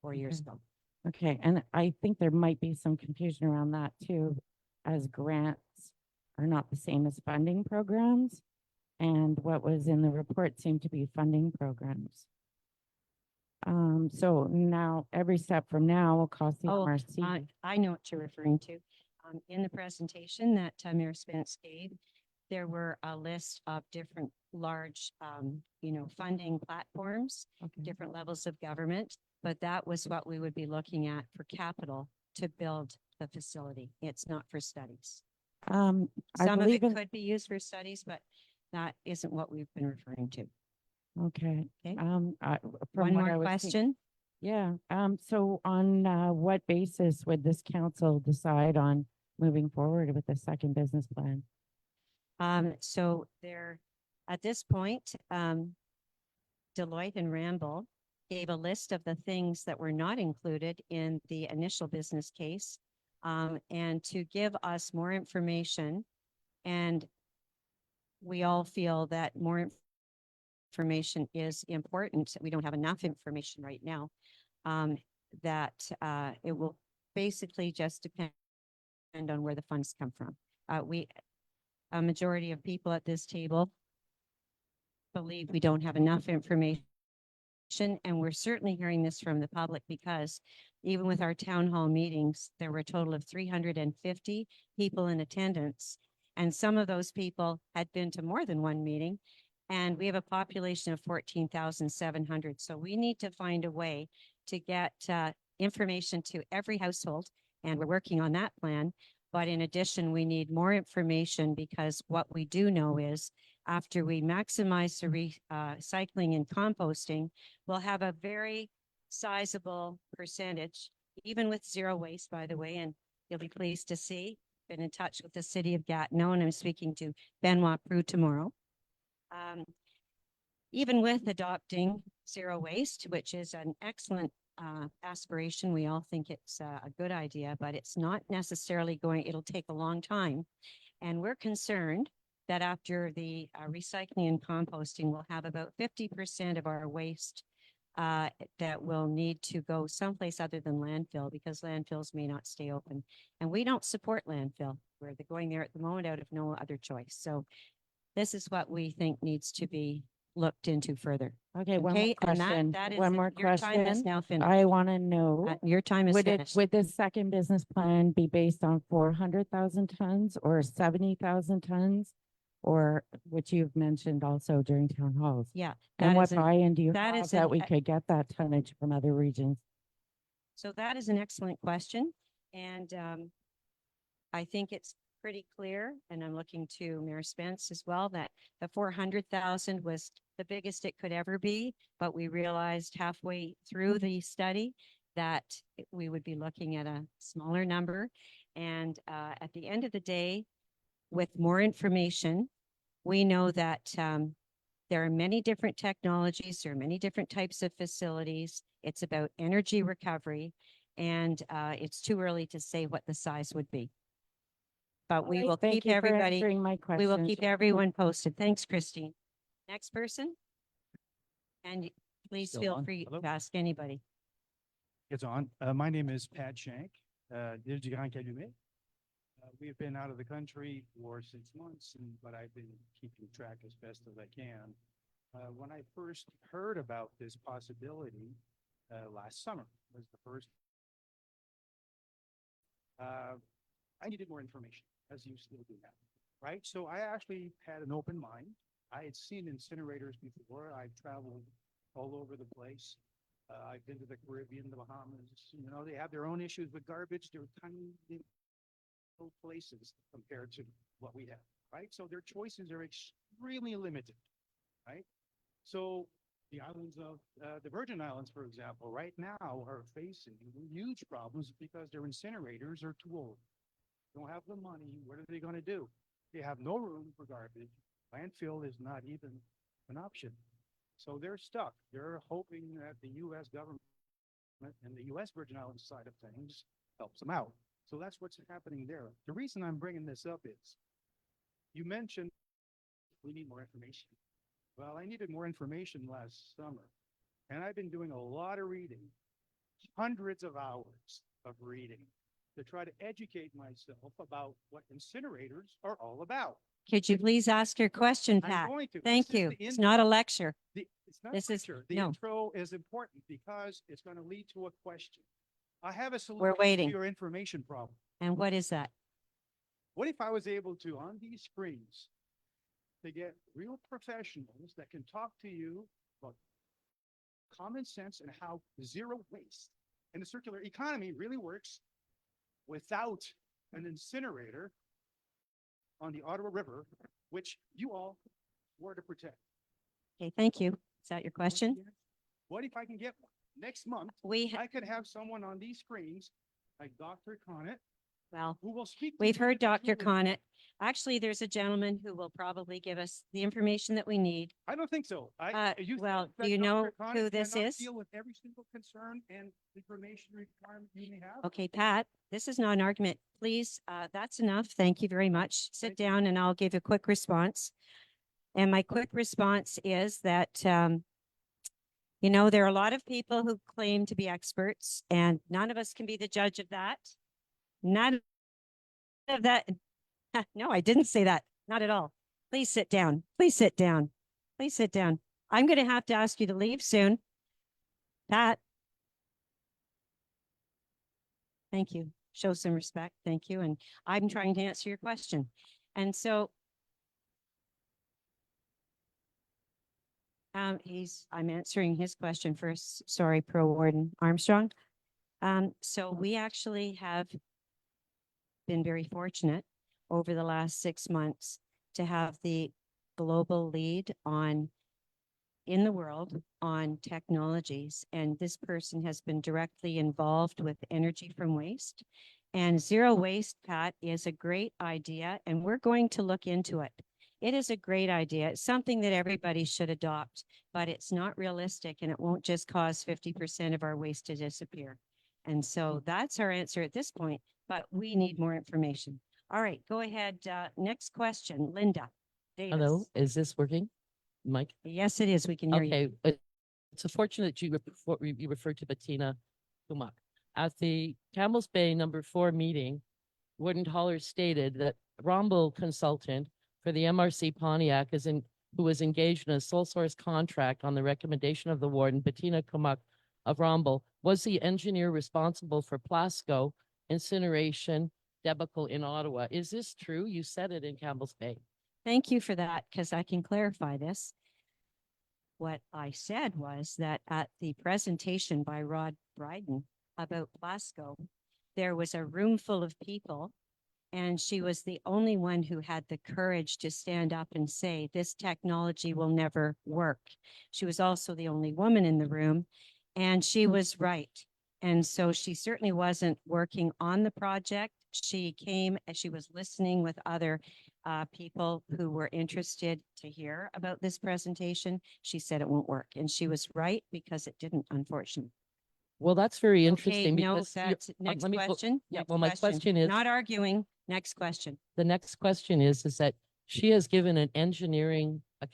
4 years ago. Okay, and I think there might be some confusion around that too, as grants are not the same as funding programs. And what was in the report seemed to be funding programs. So now every step from now will cost the MRC. I know what you're referring to. In the presentation that Mayor Spence gave, there were a list of different large, funding platforms, different levels of government, but that was what we would be looking at for capital to build the facility. It's not for studies. I Some of it believe in, could be used for studies, but that isn't what we've been referring to. okay. Okay. From One what more I was question. Yeah, so on what basis would this council decide on moving forward with the second business plan? So there, at this point, Deloitte and Ramble gave a list of the things that were not included in the initial business case, and to give us more information. And we all feel that more information is important. We don't have enough information right now. That it will basically just depend on where the funds come from. A majority of people at this table believe we don't have enough information, and we're certainly hearing this from the public, because even with our town hall meetings, there were a total of 350 people in attendance, and some of those people had been to more than one meeting, and we have a population of 14,700. So we need to find a way to get information to every household, and we're working on that plan. But in addition, we need more information, because what we do know is after we maximize the recycling and composting, we'll have a very sizable percentage, even with zero waste, by the way, and you'll be pleased to see, been in touch with the city of Gatineau, and I'm speaking to Benoit Proux tomorrow. Even with adopting zero waste, which is an excellent aspiration, we all think it's a good idea, but it's not necessarily it'll take a long time. And we're concerned that after the recycling and composting, we'll have about 50% of our waste that will need to go someplace other than landfill, because landfills may not stay open. And we don't support landfill. We're going there at the moment out of no other choice. So this is what we think needs to be looked into further. Okay, one more And question. that is One more your time is question. now finished. I want to know, Your time is finished. would this second business plan be based on 400,000 tons or 70,000 tons? Or which you've mentioned also during town halls? Yeah. And what is buy-in do you that have is that an we e- could get that tonnage from other regions? So that is an excellent question. And I think it's pretty clear, and I'm looking to Mayor Spence as well, that the 400,000 was the biggest it could ever be, but we realized halfway through the study that we would be looking at a smaller number. And at the end of the day, with more information, we know that there are many different technologies, there are many different types of facilities. It's about energy recovery, and it's too early to say what the size would be. But we will keep everybody, we will keep everyone posted. Thanks, Christine. Next person. And please Still feel on? free Hello? to ask anybody. It's on. My name is Pat Shank, du Grand Calumet. We've been out of the country for 6 months, but I've been keeping track as best as I can. When I first heard about this possibility last summer was the first. I needed more information, as you still do now, right? So I actually had an open mind. I had seen incinerators before. I've traveled all over the place. I've been to the Caribbean, the Bahamas. You know, they have their own issues with garbage. They're tiny little places compared to what we have, right? So their choices are extremely limited, right? So the islands of the Virgin Islands, for example, right now are facing huge problems because their incinerators are too old. Don't have the money. What are they going to do? They have no room for garbage. Landfill is not even an option. So they're stuck. They're hoping that the U.S. government and the U.S. Virgin Islands side of things helps them out. So that's what's happening there. The reason I'm bringing this up is you mentioned we need more information. Well, I needed more information last summer, and I've been doing a lot of reading, hundreds of hours of reading to try to educate myself about what incinerators are all about. Could you please ask your question, I'm Pat? going to. Thank This is you. the It's intro. not a lecture. It's not This a is- lecture. The no. intro is important because it's going to lead to a question. I have a solution We're waiting. to your information problem. And what is that? What if I was able to, on these screens, to get real professionals that can talk to you about common sense and how zero waste and the circular economy really works without an incinerator on the Ottawa River, which you all swore to protect. Okay, thank you. Is that your question? What if I can get one? Next month, I could have someone on these screens like Dr. Connett, Well, who will speak. to we've you heard Dr. individually. Connett. Actually, there's a gentleman who will probably give us the information that we need. I don't think so. Well, think that do you know Dr. Connett who this cannot is? Deal with every single concern and information requirement you may have. Okay, Pat, this is not an argument. Please, that's enough. Thank you very much. Sit down and I'll give a quick response. And my quick response is that, there are a lot of people who claim to be experts and none of us can be the judge of that. None of that. No, I didn't say that. Not at all. Please sit down. Please sit down. Please sit down. I'm going to have to ask you to leave soon. Pat. Thank you. Show some respect. Thank you. And I'm trying to answer your question. And so I'm answering his question first. Sorry, Pro Warden Armstrong. So we actually have been very fortunate over the last 6 months to have the global lead in the world on technologies. And this person has been directly involved with energy from waste. And zero waste, Pat, is a great idea, and we're going to look into it. It is a great idea. It's something that everybody should adopt, but it's not realistic and it won't just cause 50% of our waste to disappear. And so that's our answer at this point, but we need more information. All right, go ahead. Next question, Linda Davis. Hello, is this working, Mike? Yes, it is. We can hear you. Okay, it's unfortunate you referred to Bettina Kumak. At the Campbell's Bay #4 meeting, Warden Holler stated that Romble consultant for the MRC Pontiac who was engaged in a sole source contract on the recommendation of the warden, Bettina Kumak of Romble, was the engineer responsible for Plasco incineration debacle in Ottawa. Is this true? You said it in Campbell's Bay. Thank you for that, because I can clarify this. What I said was that at the presentation by Rod Bryden about Plasco, there was a room full of people, and she was the only one who had the courage to stand up and say, this technology will never work. She was also the only woman in the room, and she was right. And so she certainly wasn't working on the project. She came as she was listening with other people who were interested to hear about this presentation. She said it won't work, and she was right because it didn't, unfortunately. Well, that's very Okay, interesting no, because that's next let me go- question. Yeah, Next well, my question is not arguing. Next question. the next question is that she has given a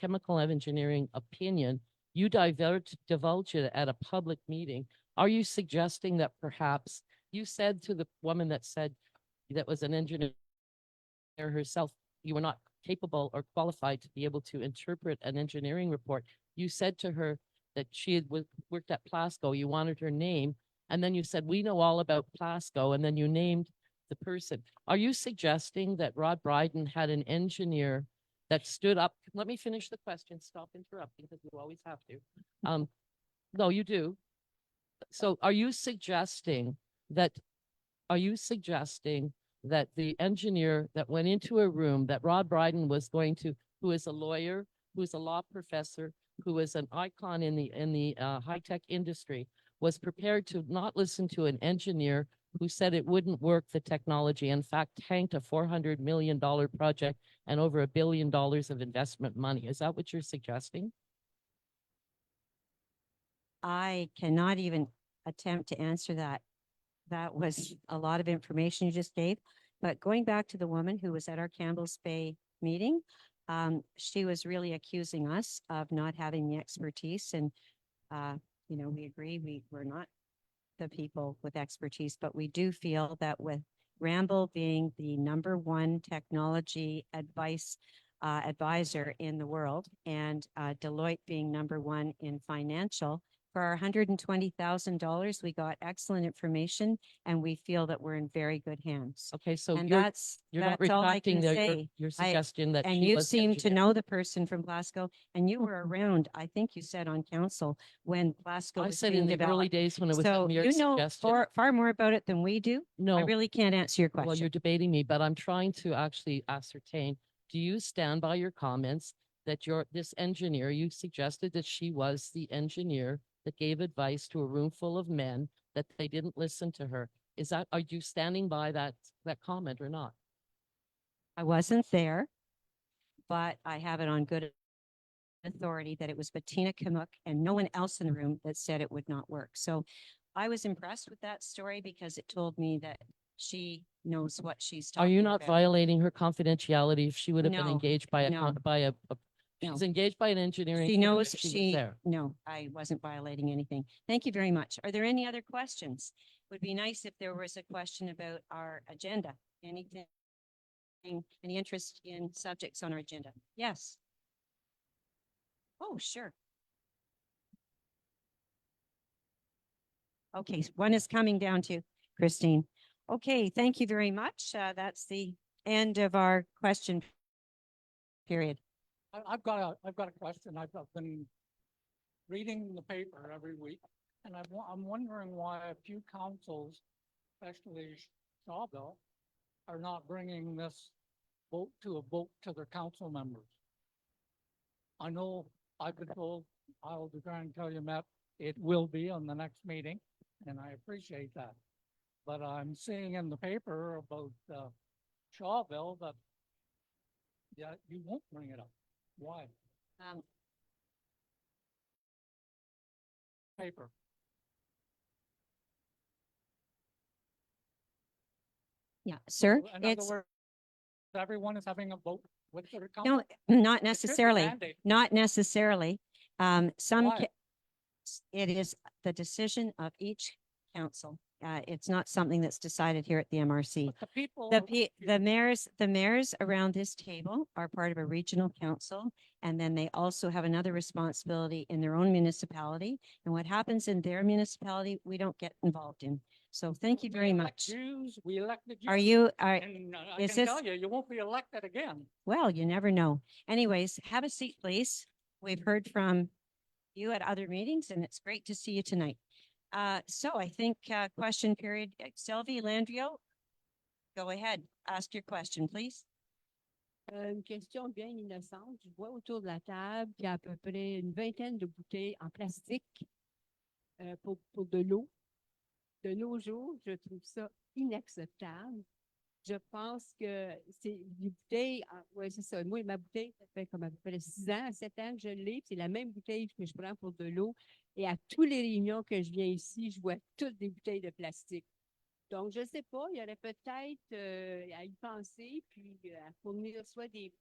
chemical engineering opinion. You divulge it at a public meeting. Are you suggesting that perhaps you said to the woman that was an engineer herself, you were not capable or qualified to be able to interpret an engineering report? You said to her that she had worked at Plasco, you wanted her name, and then you said, we know all about Plasco, and then you named the person. Are you suggesting that Rod Bryden had an engineer that stood up? Let me finish the question. Stop interrupting, because you always have to. No, you do. So are you suggesting that the engineer that went into a room that Rod Bryden was who is a lawyer, who is a law professor, who is an icon in the high-tech industry, was prepared to not listen to an engineer who said it wouldn't work, the technology, in fact, tanked a $400 million project and over $1 billion of investment money? Is that what you're suggesting? I cannot even attempt to answer that. That was a lot of information you just gave. But going back to the woman who was at our Campbell's Bay meeting, She was really accusing us of not having the expertise and, you know, we agree, we're not the people with expertise, but we do feel that with Ramble being the #1 technology advisor in the world and Deloitte being #1 in financial, for our $120,000, we got excellent information and we feel that we're in very good hands. Okay, so And you're that's not all I retracting can your say. your suggestion that And she you was seem to engineer. know the person from Glasgow, and you were around, I think you said on council, when Glasgow I was said being in the early developed. days when it was a So mere you know suggestion. far more about it than we do. I No. really can't answer your Well, question. you're debating me, but I'm trying to actually ascertain, do you stand by your comments that this engineer, you suggested that she was the engineer that gave advice to a room full of men, that they didn't listen to her? Are you standing by that comment or not? I wasn't there, but I have it on good authority that it was Bettina Kamuk and no one else in the room that said it would not work. So I was impressed with that story because it told me that she knows what she's Are talking you not about. violating her confidentiality if she would have been No, engaged by no. she's engaged by an engineering She firm knows if she was there? no, I wasn't violating anything. Thank you very much. Are there any other questions? Would be nice if there was a question about our agenda. Anything, any interest in subjects on our agenda? Yes. Oh, sure. Okay, one is coming down to Christine. Okay, thank you very much. That's the end of our question period. I've got a question. I've been reading the paper every week, and I'm wondering why a few councils, especially Shawville, are not bringing this vote to their council members. I know I've been told, I'll be trying to tell you, Matt, it will be on the next meeting, and I appreciate that. But I'm seeing in the paper about Shawville that you won't bring it up. Why? Paper. Yeah, sir. In other words, everyone is having a vote with their council. No, not It should be necessarily. mandated. Not necessarily. Why? It is the decision of each council. It's not something that's decided here at the MRC. The people. The mayors around this table are part of a regional council, and then they also have another responsibility in their own municipality. And what happens in their municipality, we don't get involved in. So thank you very much. Jews, we elected you. And I is can this? tell you, you won't be elected again. Well, you never know. Anyways, have a seat, please. We've heard from you at other meetings, and it's great to see you tonight. So I think question period. Sylvie Landrio, go ahead. Ask your question, please. Une question bien innocente. Je vois autour de la table qu'il y a à peu près une vingtaine de bouteilles en plastique pour de l'eau. De nos jours, je trouve ça inacceptable. Je pense que c'est des bouteilles, oui, c'est ça. Moi, ma bouteille, ça fait comme à peu près 6 ans, 7 ans que je l'ai. C'est la même bouteille que je prends pour de l'eau. Et à tous les réunions que je viens ici, je vois toutes des bouteilles de plastique. Donc, je ne sais pas, il y aurait peut-être à y penser, puis à fournir soit des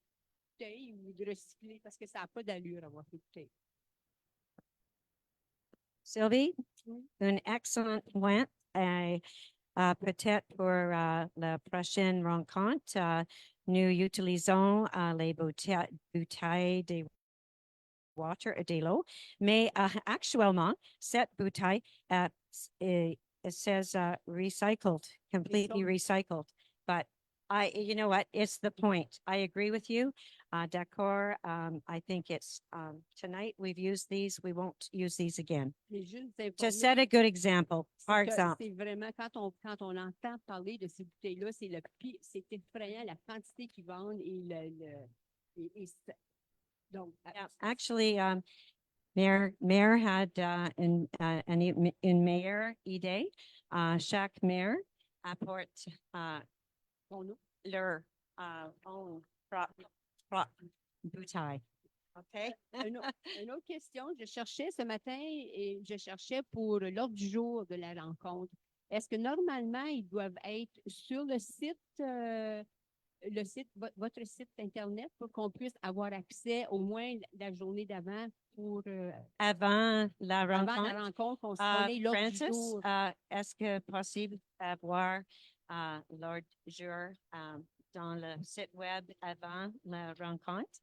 bouteilles ou de recycler, parce que ça n'a pas d'allure avoir des bouteilles. Sylvie, un excellent point. Peut-être pour la prochaine rencontre, nous utilisons les bouteilles de water de l'eau, mais actuellement, cette bouteille, it says recycled, completely recycled. But you know what? It's the point. I agree with you. D'accord. I think it's tonight we've used these. We won't use these again. To set a good example, par exemple. C'est vraiment, quand on entend parler de ces bouteilles-là, c'est effrayant la quantité qu'ils vendent donc, actually, Mayor had une meilleure idée. Chaque maire apporte leur own propre bouteille. OK? Une autre question, je cherchais ce matin et je cherchais pour l'ordre du jour de la rencontre. Est-ce que normalement, ils doivent être sur le site le site, votre site Internet pour qu'on puisse avoir accès au moins la journée d'avant pour Avant la avant rencontre, la rencontre, on ait l'ordre du Francis, jour. est-ce que possible d'avoir l'ordre du jour dans le site web avant la rencontre?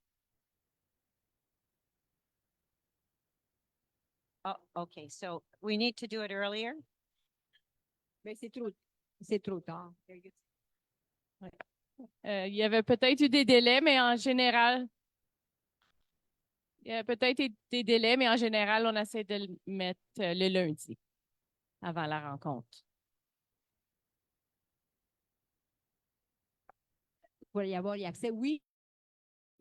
Oh, okay, so we need to do it earlier. Mais c'est trop tard. Il y avait peut-être eu des délais, mais en général, il y a peut-être eu des délais, mais en général, on essaie de le mettre le lundi avant la rencontre. Pour y avoir accès, oui.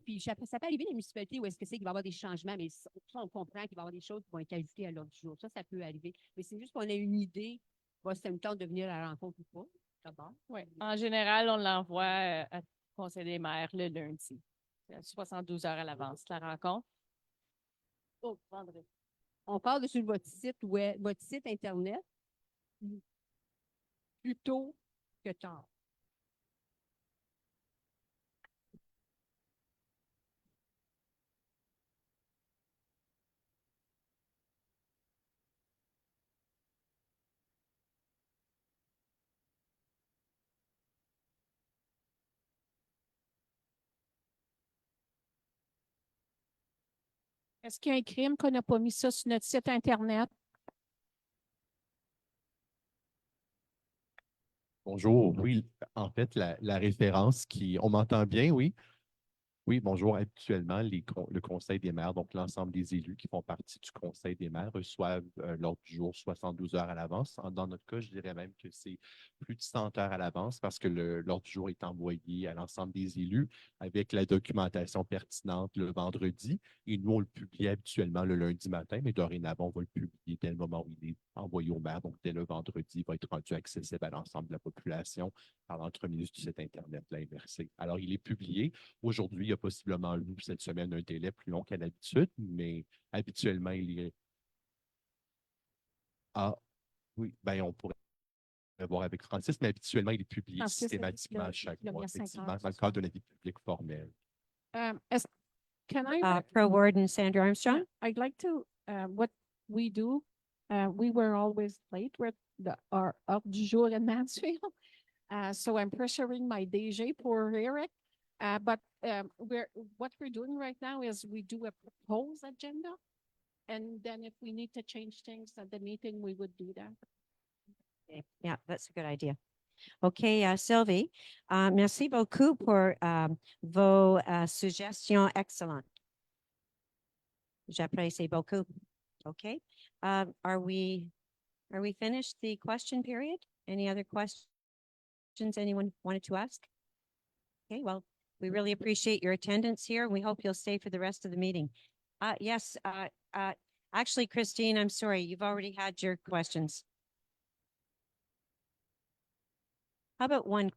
Puis ça peut arriver dans les municipalités où est-ce que c'est qu'il va y avoir des changements, mais ça, on comprend qu'il va y avoir des choses qui vont être ajoutées à l'ordre du jour. Ça peut arriver. Mais c'est juste qu'on a une idée. Si c'est le temps de venir à la rencontre ou pas, d'abord. Oui. En général, on l'envoie à conseil des maires le lundi. 72 heures à l'avance, la rencontre. Oh, vendredi. On parle sur votre site web, votre site Internet plus tôt que tard. Est-ce qu'il y a un crime qu'on n'a pas mis ça sur notre site Internet? Bonjour, oui, en fait, la référence on m'entend bien, oui? Oui, bonjour. Habituellement, le conseil des maires, donc l'ensemble des élus qui font partie du conseil des maires, reçoivent l'ordre du jour 72 heures à l'avance. Dans notre cas, je dirais même que c'est plus de 100 heures à l'avance parce que l'ordre du jour est envoyé à l'ensemble des élus avec la documentation pertinente le vendredi. Et nous, on le publie habituellement le lundi matin, mais dorénavant, on va le publier dès le moment où il est envoyé au maire. Donc, dès le vendredi, il va être rendu accessible à l'ensemble de la population par l'entremise du site Internet de la MRC. Alors, il est publié. Aujourd'hui, il y a possiblement eu cette semaine un délai plus long qu'à l'habitude, mais habituellement, il est. Ah, oui, ben on pourrait voir avec Francis, mais habituellement, il est publié Francis, systématiquement chaque il a mois, mis à 5 effectivement, heures dans le cadre d'un avis public formel. Can I? Pro Warden Sandra Armstrong? I'd like to, what we do, we were always late with our ordre du jour in Mansfield. So I'm pressuring my DG, poor Eric. But what we're doing right now is we do a proposed agenda. And then if we need to change things at the meeting, we would do that. Okay, yeah, that's a good idea. OK, Sylvie, merci beaucoup pour vos suggestions excellentes. J'apprécie beaucoup. OK. Are we finished the question period? Any other questions anyone wanted to ask? Okay, well, we really appreciate your attendance here. We hope you'll stay for the rest of the meeting. Yes, actually, Christine, I'm sorry, you've already had your questions. How about one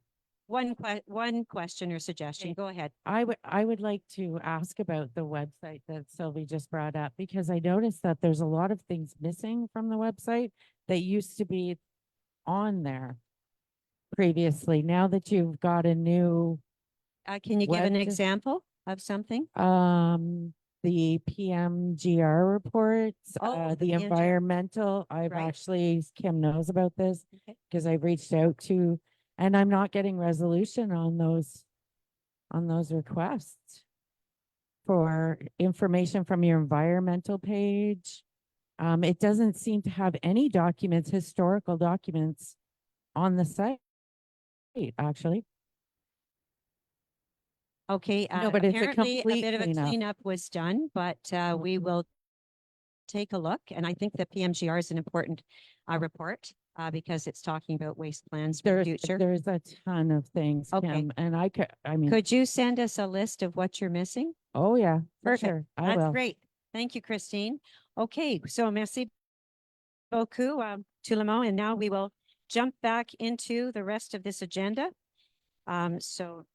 question or suggestion? Go ahead. I would like to ask about the website that Sylvie just brought up, because I noticed that there's a lot of things missing from the website that used to be on there previously. Now that you've got a new can you give an web- example of something? The PMGR reports, Oh, the the PMGR. environmental, Kim knows about this because I've reached out to, and I'm not getting resolution on those requests for information from your environmental page. It doesn't seem to have any documents, historical documents on the site, actually. Okay, No, but it's a apparently a complete bit of a cleanup. cleanup was done, but we will take a look. And I think the PMGR is an important report because it's talking about waste plans for the future. There's a ton of things, Okay. Kim, and I mean, Could you send us a list of what you're missing? oh yeah, for Perfect. sure. I That's will. great. Thank you, Christine. Okay, so merci beaucoup, tout le monde. And now we will jump back into the rest of this agenda. So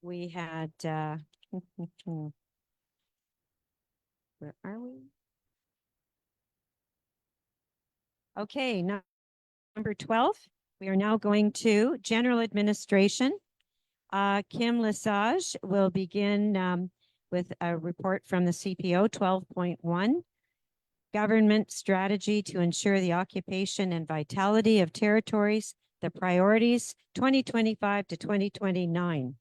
we had, where are we? Okay, number 12. We are now going to general administration. Kim Lesage will begin with a report from the CPO 12.1. Government strategy to ensure the occupation and vitality of territories, the priorities 2025 to 2029.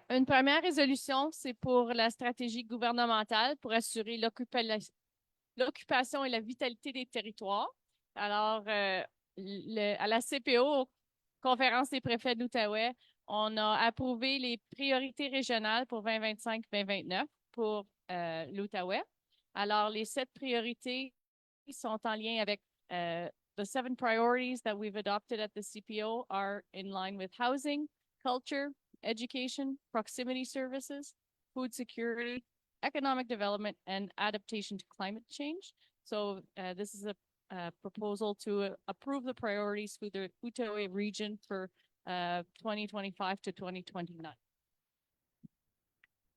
Une première résolution, c'est pour la stratégie gouvernementale pour assurer l'occupation et la vitalité des territoires. Alors, à la CPO, Conférence des préfets de l'Outaouais, on a approuvé les priorités régionales pour 2025-2029 pour l'Outaouais. Alors, les 7 priorités sont en lien avec the 7 priorities that we've adopted at the CPO are in line with housing, culture, education, proximity services, food security, economic development, and adaptation to climate change. So this is a proposal to approve the priorities for the Outaouais region for 2025 to 2029.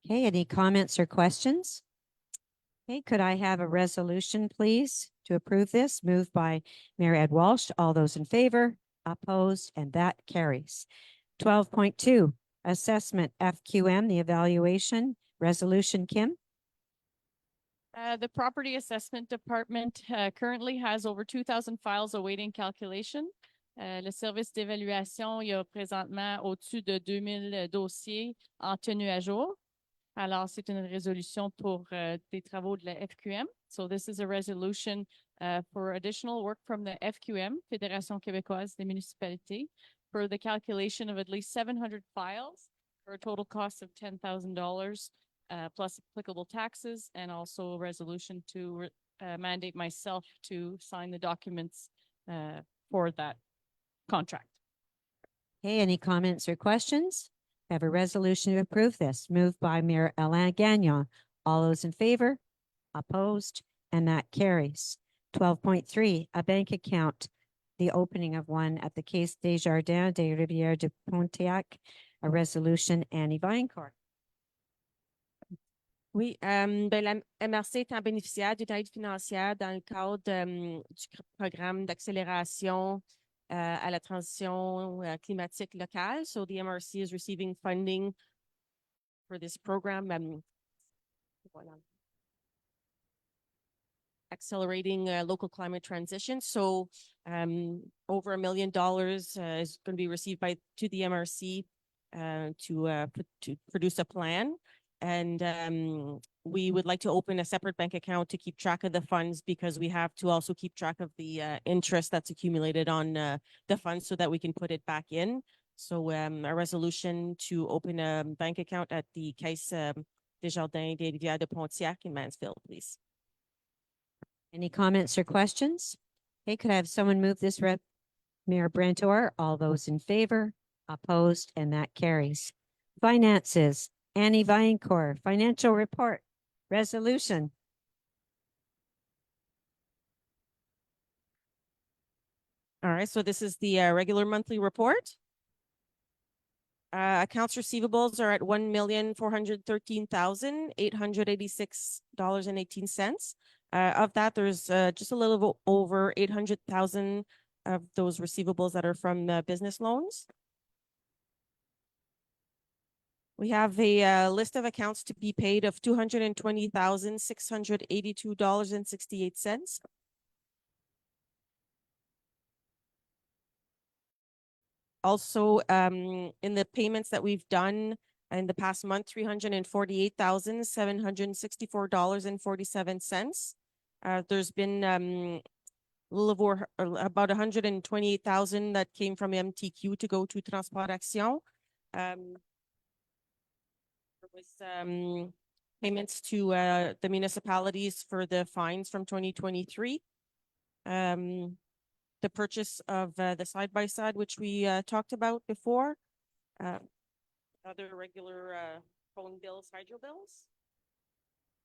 Okay, any comments or questions? Okay, could I have a resolution, please, to approve this? Moved by Mayor Ed Walsh. All those in favor, opposed, and that carries. 12.2, assessment FQM, the evaluation resolution. Kim? The Property Assessment Department currently has over 2,000 files awaiting calculation. Le service d'évaluation, il y a présentement au-dessus de 2,000 dossiers en tenue à jour. Alors, c'est une résolution pour des travaux de la FQM. So this is a resolution for additional work from the FQM, Fédération québécoise des municipalités, for the calculation of at least 700 files for a total cost of $10,000 plus applicable taxes, and also a resolution to mandate myself to sign the documents for that contract. Okay, any comments or questions? I have a resolution to approve this, moved by Mayor Alain Gagnon. All those in favor, opposed, and that carries. 12.3, a bank account, the opening of one at the Caisse des Jardins des Rivières de Pontiac, a resolution, Annie Vinecourt. Oui, la MRC est en bénéficiaire d'une aide financière dans le cadre du programme d'accélération à la transition climatique locale. So the MRC is receiving funding for this program, accelerating local climate transition. So over $1 million is going to be received to the MRC to produce a plan. And we would like to open a separate bank account to keep track of the funds, because we have to also keep track of the interest that's accumulated on the funds so that we can put it back in. So a resolution to open a bank account at the Caisse des Jardins des Rivières de Pontiac in Mansfield, please. Any comments or questions? Okay, could I have someone move this? Mayor Brantor. All those in favor, opposed, and that carries. Finances, Annie Vinecourt, financial report, resolution. All right, so this is the regular monthly report. Accounts receivables are at $1,413,886.18. Of that, there's just a little over 800,000 of those receivables that are from business loans. We have a list of accounts to be paid of $220,682.68. Also, in the payments that we've done in the past month, $348,764.47. There's been a little over about 128,000 that came from MTQ to go to Transport Action. There was payments to the municipalities for the fines from 2023. The purchase of the side-by-side, which we talked about before. Other regular phone bills, hydro bills.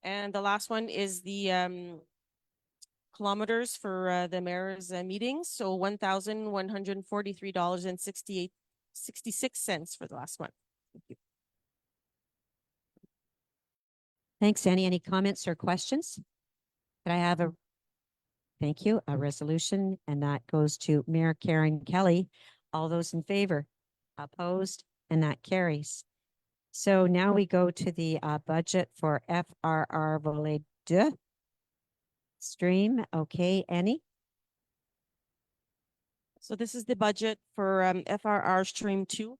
And the last one is the kilometers for the mayor's meetings. So $1,143.66 for the last one. Thank you. Thanks, Annie. Any comments or questions? Could I have a Thank you. A resolution, and that goes to Mayor Karen Kelly. All those in favor? Opposed? And that carries. So now we go to the budget for FRR Volet 2 stream. Okay, Annie? So this is the budget for FRR Stream 2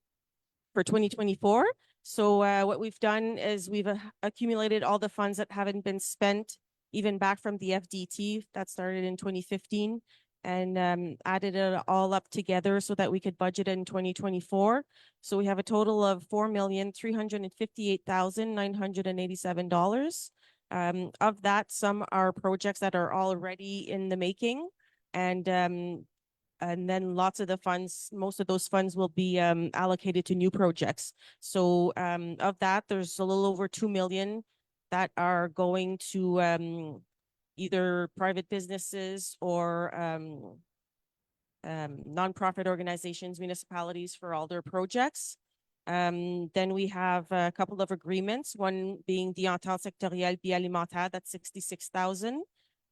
for 2024. So what we've done is we've accumulated all the funds that haven't been spent, even back from the FDT that started in 2015, and added it all up together so that we could budget it in 2024. So we have a total of $4,358,987. Of that, some are projects that are already in the making, and then lots of the funds, most of those funds will be allocated to new projects. So of that, there's a little over 2 million that are going to either private businesses or nonprofit organizations, municipalities for all their projects. Then we have a couple of agreements, one being the Entente Sectorielle Bialimentaire, that's 66,000.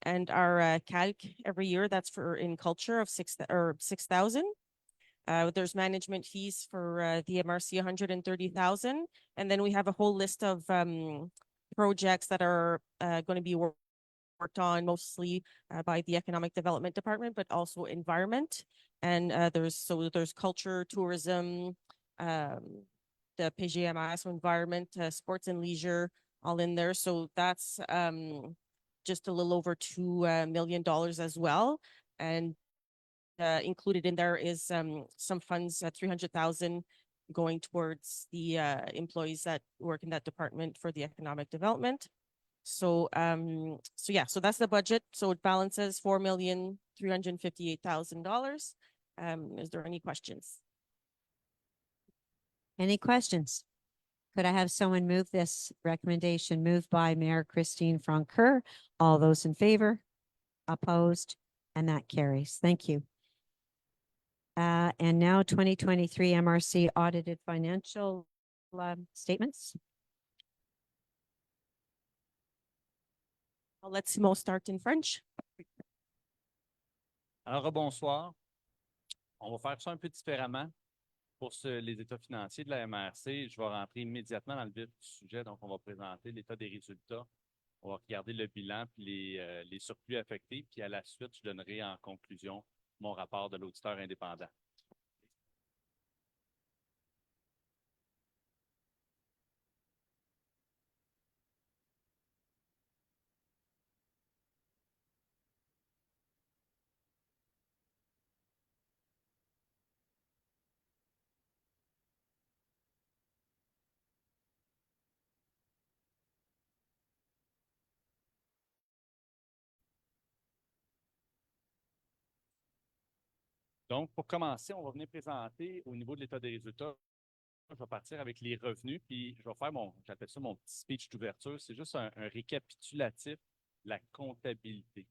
And our calc every year, that's for in culture of 6,000. There's management fees for the MRC 130,000. And then we have a whole list of projects that are going to be worked on mostly by the Economic Development Department, but also environment. And there's culture, tourism, the PGMS, environment, sports and leisure, all in there. So that's just a little over $2 million as well. And included in there is some funds, 300,000 going towards the employees that work in that department for the economic development. So so that's the budget. So it balances $4,358,000. Is there any questions? Any questions? Could I have someone move this recommendation moved by Mayor Christine Francoeur? All those in favor? Opposed? And that carries. Thank you. And now 2023 MRC audited financial statements. I'll let Simon start in French. Alors, bonsoir. On va faire ça un peu différemment. Pour les états financiers de la MRC, je vais rentrer immédiatement dans le vif du sujet. Donc, on va présenter l'état des résultats. On va regarder le bilan puis les surplus affectés. Puis à la suite, je donnerai en conclusion mon rapport de l'auditeur indépendant. Donc, pour commencer, on va venir présenter au niveau de l'état des résultats. Je vais partir avec les revenus, puis je vais faire j'appelle ça mon petit speech d'ouverture. C'est juste un récapitulatif de la comptabilité.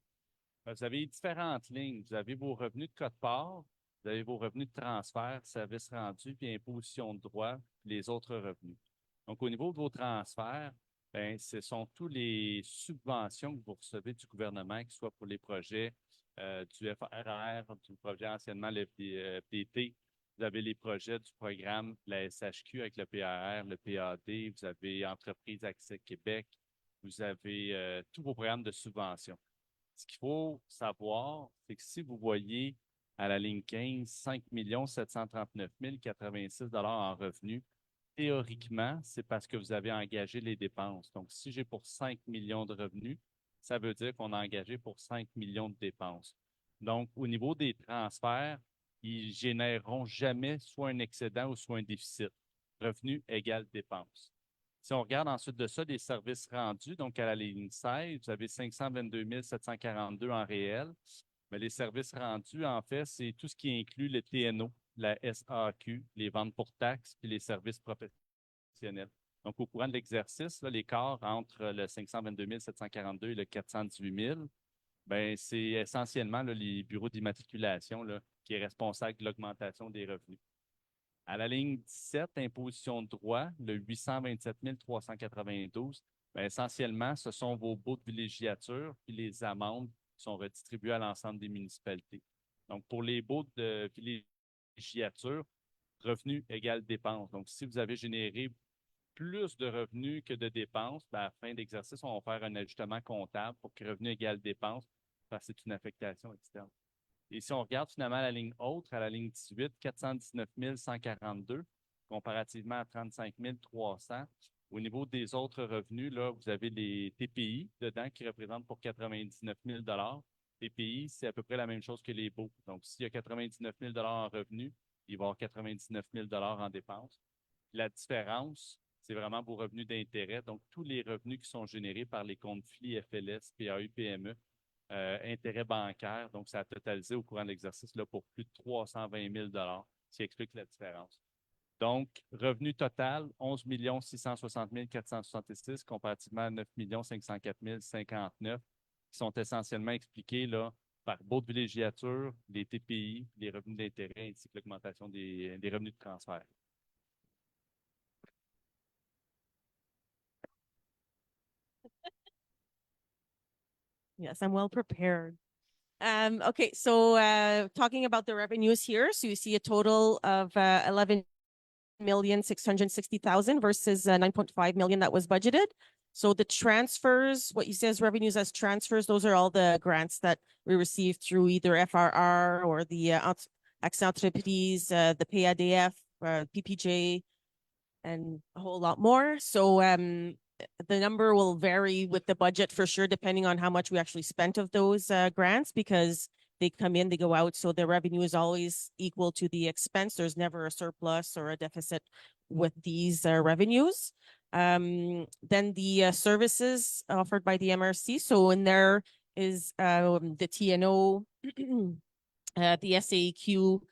Vous avez différentes lignes. Vous avez vos revenus de quote-part, vous avez vos revenus de transfert, services rendus, puis imposition de droit, puis les autres revenus. Donc, au niveau de vos transferts, ben, ce sont tous les subventions que vous recevez du gouvernement, que ce soit pour les projets du FRR, du projet anciennement le PT. Vous avez les projets du programme la SHQ avec le PRR, le PAD. Vous avez Entreprise Accès Québec. Vous avez tous vos programmes de subvention. Ce qu'il faut savoir, c'est que si vous voyez à la ligne 15, 5 739 086 en revenus, théoriquement, c'est parce que vous avez engagé les dépenses. Donc, si j'ai pour 5 millions de revenus, ça veut dire qu'on a engagé pour 5 millions de dépenses. Donc, au niveau des transferts, ils généreront jamais soit un excédent ou soit un déficit. Revenu égale dépenses. Si on regarde ensuite de ça, les services rendus, donc à la ligne 16, vous avez 522 742 en réel. Mais les services rendus, en fait, c'est tout ce qui inclut le TNO, la SAQ, les ventes pour taxes, puis les services professionnels. Donc, au courant de l'exercice, l'écart entre le 522 742 et le 418 000, ben, c'est essentiellement les bureaux d'immatriculation qui est responsable de l'augmentation des revenus. À la ligne 17, imposition de droit, le 827 392, ben, essentiellement, ce sont vos baux de villégiature puis les amendes sont redistribués à l'ensemble des municipalités. Donc, pour les baux de villégiature, revenus égale dépenses. Donc, si vous avez généré plus de revenus que de dépenses, ben, à la fin d'exercice, on va faire un ajustement comptable pour que revenu égale dépenses, parce que c'est une affectation externe. Et si on regarde finalement la ligne autre, à la ligne 18, 419 142, comparativement à 35 300. Au niveau des autres revenus, là, vous avez les TPI dedans qui représentent pour 99 000 TPI, c'est à peu près la même chose que les baux. Donc, s'il y a 99 000 en revenus, il va y avoir 99 000 en dépenses. La différence, c'est vraiment vos revenus d'intérêt. Donc, tous les revenus qui sont générés par les comptes FLI, FLS, PAU, PME, intérêts bancaires. Donc, ça a totalisé au courant de l'exercice là, pour plus de 320 000 ce qui explique la différence. Donc, revenu total, 11 660 466 comparativement à 9 504 059 qui sont essentiellement expliqués là, par baux de villégiature, les TPI, les revenus d'intérêt ainsi que l'augmentation des revenus de transfert. Yes, I'm well prepared. Okay, so talking about the revenues here, so you see a total of 11,660,000 versus 9.5 million that was budgeted. So the transfers, what you see as revenues as transfers, those are all the grants that we received through either FRR or the Accès Entreprise, the PADF, PPJ, and a whole lot more. So the number will vary with the budget for sure, depending on how much we actually spent of those grants, because they come in, they go out. So the revenue is always equal to the expense. There's never a surplus or a deficit with these revenues. Then the services offered by the MRC. So in there is the TNO, the SAEQ,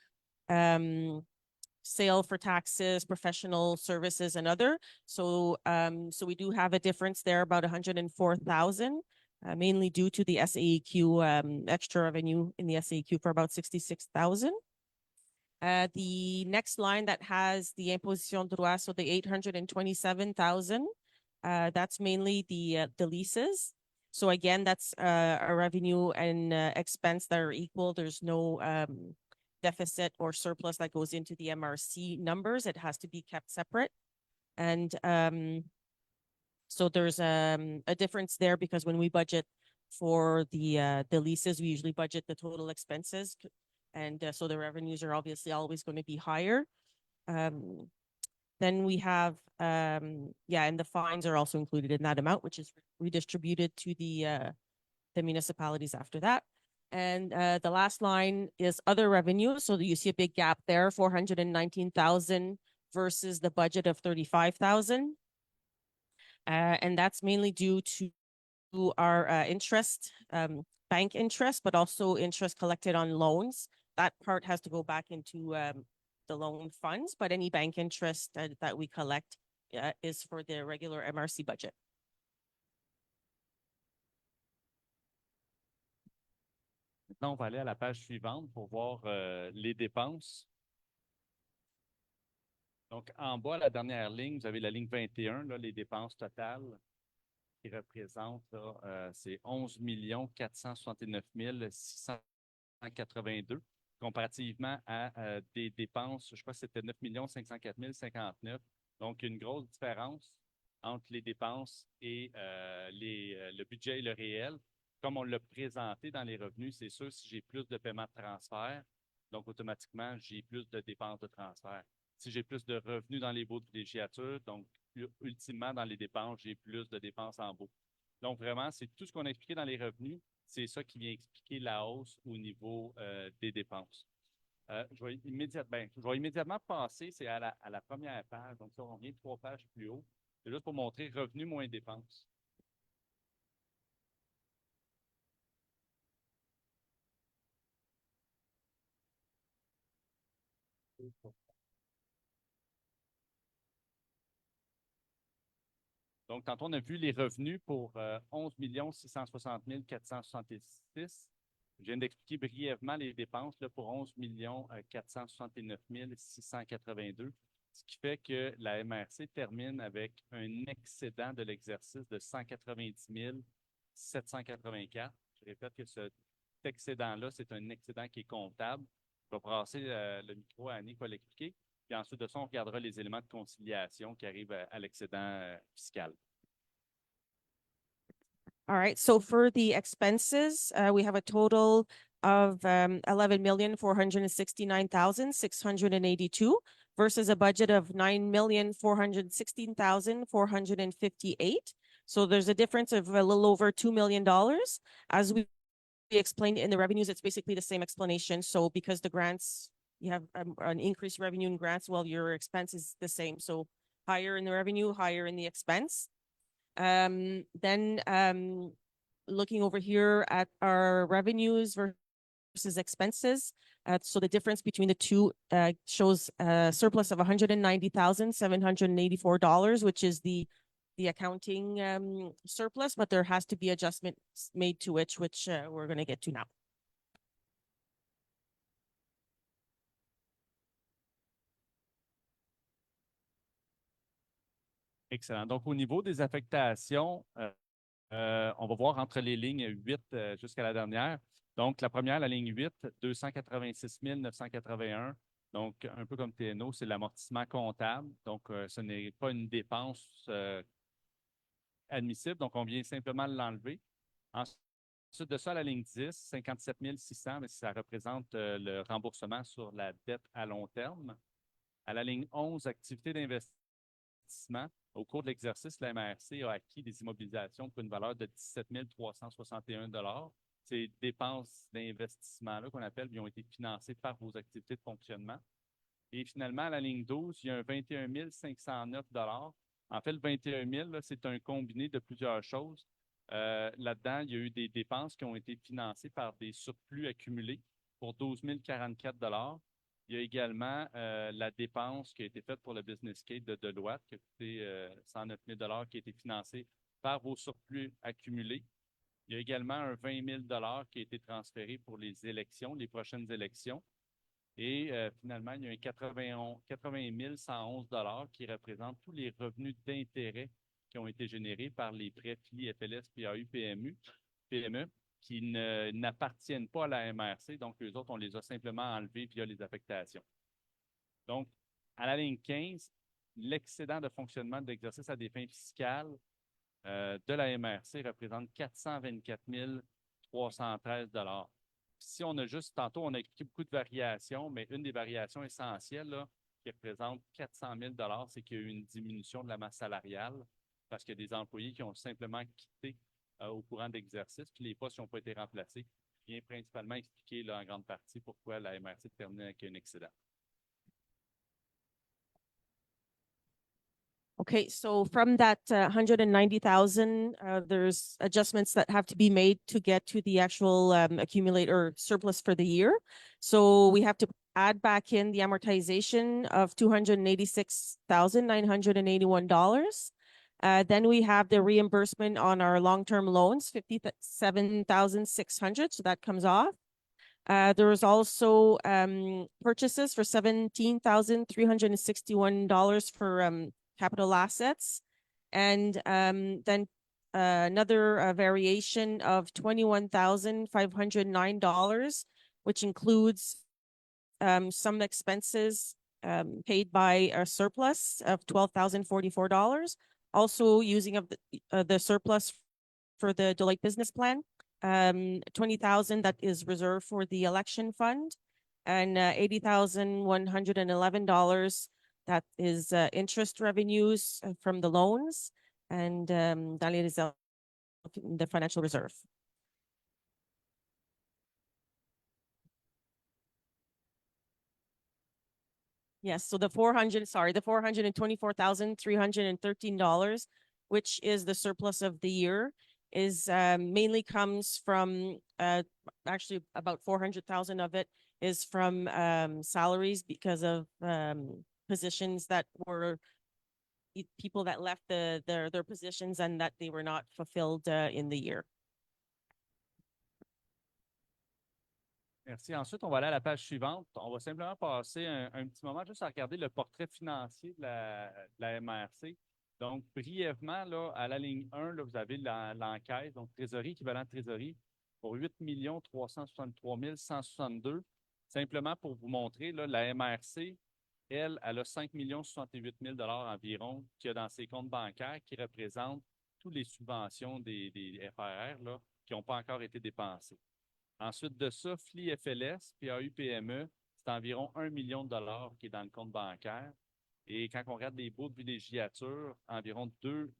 sale for taxes, professional services, and other. So, so we do have a difference there, about 104,000, mainly due to the SAEQ extra revenue in the SAEQ for about 66,000. The next line that has the imposition droit, so the 827,000, that's mainly the leases. So again, that's a revenue and expense that are equal. There's no deficit or surplus that goes into the MRC numbers. It has to be kept separate. And so there's a difference there because when we budget for the leases, we usually budget the total expenses. And so the revenues are obviously always going to be higher. Then we have, and the fines are also included in that amount, which is redistributed to the municipalities after that. And the last line is other revenue. So you see a big gap there, 419,000 versus the budget of 35,000. And that's mainly due to our interest, bank interest, but also interest collected on loans. That part has to go back into the loan funds, but any bank interest that we collect is for the regular MRC budget. Maintenant, on va aller à la page suivante pour voir les dépenses. Donc, en bas, la dernière ligne, vous avez la ligne 21, là, les dépenses totales qui représentent, c'est 11 469 682 comparativement à des dépenses, je crois que c'était 9 504 059. Donc, une grosse différence entre les dépenses et le budget et le réel. Comme on l'a présenté dans les revenus, c'est sûr, si j'ai plus de paiements de transfert, donc automatiquement, j'ai plus de dépenses de transfert. Si j'ai plus de revenus dans les baux de villégiature, donc ultimement, dans les dépenses, j'ai plus de dépenses en baux. Donc, vraiment, c'est tout ce qu'on a expliqué dans les revenus, c'est ça qui vient expliquer la hausse au niveau des dépenses. Je vais immédiatement passer, c'est à la première page, donc ça, on vient 3 pages plus haut. C'est juste pour montrer revenus moins dépenses. Donc, tantôt, on a vu les revenus pour 11 660 466. Je viens d'expliquer brièvement les dépenses là, pour 11 469 682, ce qui fait que la MRC termine avec un excédent de l'exercice de 190 784. répète que cet excédent-là, c'est un excédent qui est comptable. Je vais passer le micro à Annie qui va l'expliquer. Puis ensuite de ça, on regardera les éléments de conciliation qui arrivent à l'excédent fiscal. All right, so for the expenses, we have a total of 11,469,682 versus a budget of 9,416,458. So there's a difference of a little over $2 million. As we explained in the revenues, it's basically the same explanation. So because the grants, you have an increased revenue in grants, well, your expense is the same. So higher in the revenue, higher in the expense. Then looking over here at our revenues versus expenses. So the difference between the two shows a surplus of $190,784, which is the accounting surplus, but there has to be adjustments made to which we're going to get to now. Excellent. Donc, au niveau des affectations, on va voir entre les lignes 8 jusqu'à la dernière. Donc, la première, la ligne 8, 286 981. Donc, un peu comme TNO, c'est l'amortissement comptable. Donc, ce n'est pas une dépense admissible. Donc, on vient simplement l'enlever. Ensuite de ça, la ligne 10, 57 600, mais ça représente le remboursement sur la dette à long terme. À la ligne 11, activité d'investissement. Au cours de l'exercice, la MRC a acquis des immobilisations pour une valeur de 17 361 $. Ces dépenses d'investissement-là qu'on appelle, ils ont été financées par vos activités de fonctionnement. Et finalement, à la ligne 12, il y a un 21 509 $. En fait, le 21 000, là, c'est un combiné de plusieurs choses. Là-dedans, il y a eu des dépenses qui ont été financées par des surplus accumulés pour 12 044 $. Il y a également la dépense qui a été faite pour le business case de Deloitte, qui a coûté 109 000 $ qui a été financé par vos surplus accumulés. Il y a également un 20 000 $ qui a été transféré pour les élections, les prochaines élections. Et finalement, il y a un 80 111 $ qui représente tous les revenus d'intérêt qui ont été générés par les prêts FLI, FLS, PAU, PME, qui n'appartiennent pas à la MRC. Donc, eux autres, on les a simplement enlevés via les affectations. Donc, à la ligne 15, l'excédent de fonctionnement de l'exercice à des fins fiscales de la MRC représente 424 313 $. Si on a juste, tantôt, on a expliqué beaucoup de variations, mais une des variations essentielles là, qui représente 400 000 $, c'est qu'il y a eu une diminution de la masse salariale parce qu'il y a des employés qui ont simplement quitté au courant d'exercice, puis les postes n'ont pas été remplacés. Vient principalement expliquer là, en grande partie pourquoi la MRC termine avec un excédent. Okay, so from that 190,000, there's adjustments that have to be made to get to the actual accumulate or surplus for the year. So we have to add back in the amortization of $286,981. Then we have the reimbursement on our long-term loans, $57,600. So that comes off. There was also purchases for $17,361 for capital assets. And then another variation of $21,509, which includes some expenses paid by a surplus of $12,044. Also using of the surplus for the Deloitte business plan, $20,000 that is reserved for the election fund, and $80,111 that is interest revenues from the loans and dans les réserves, the financial reserve. Yes, so the $424,313, which is the surplus of the year, is mainly comes from actually about 400,000 of it is from salaries because of positions that were people that left their positions and that they were not fulfilled in the year. Merci. Ensuite, on va aller à la page suivante. On va simplement passer un petit moment juste à regarder le portrait financier de la MRC. Donc, brièvement, là, à la ligne 1, là, vous avez l'enquête, donc trésorerie, équivalent de trésorerie. pour 8 363 162. Simplement pour vous montrer, là, la MRC, elle a 5 68 000 environ qu'il y a dans ses comptes bancaires qui représentent toutes les subventions des FRR là, qui n'ont pas encore été dépensées. Ensuite de ça, FLI-FLS, PAU-PME, c'est environ 1 million de dollars qui est dans le compte bancaire. Et quand on regarde les baux de villégiature, environ 2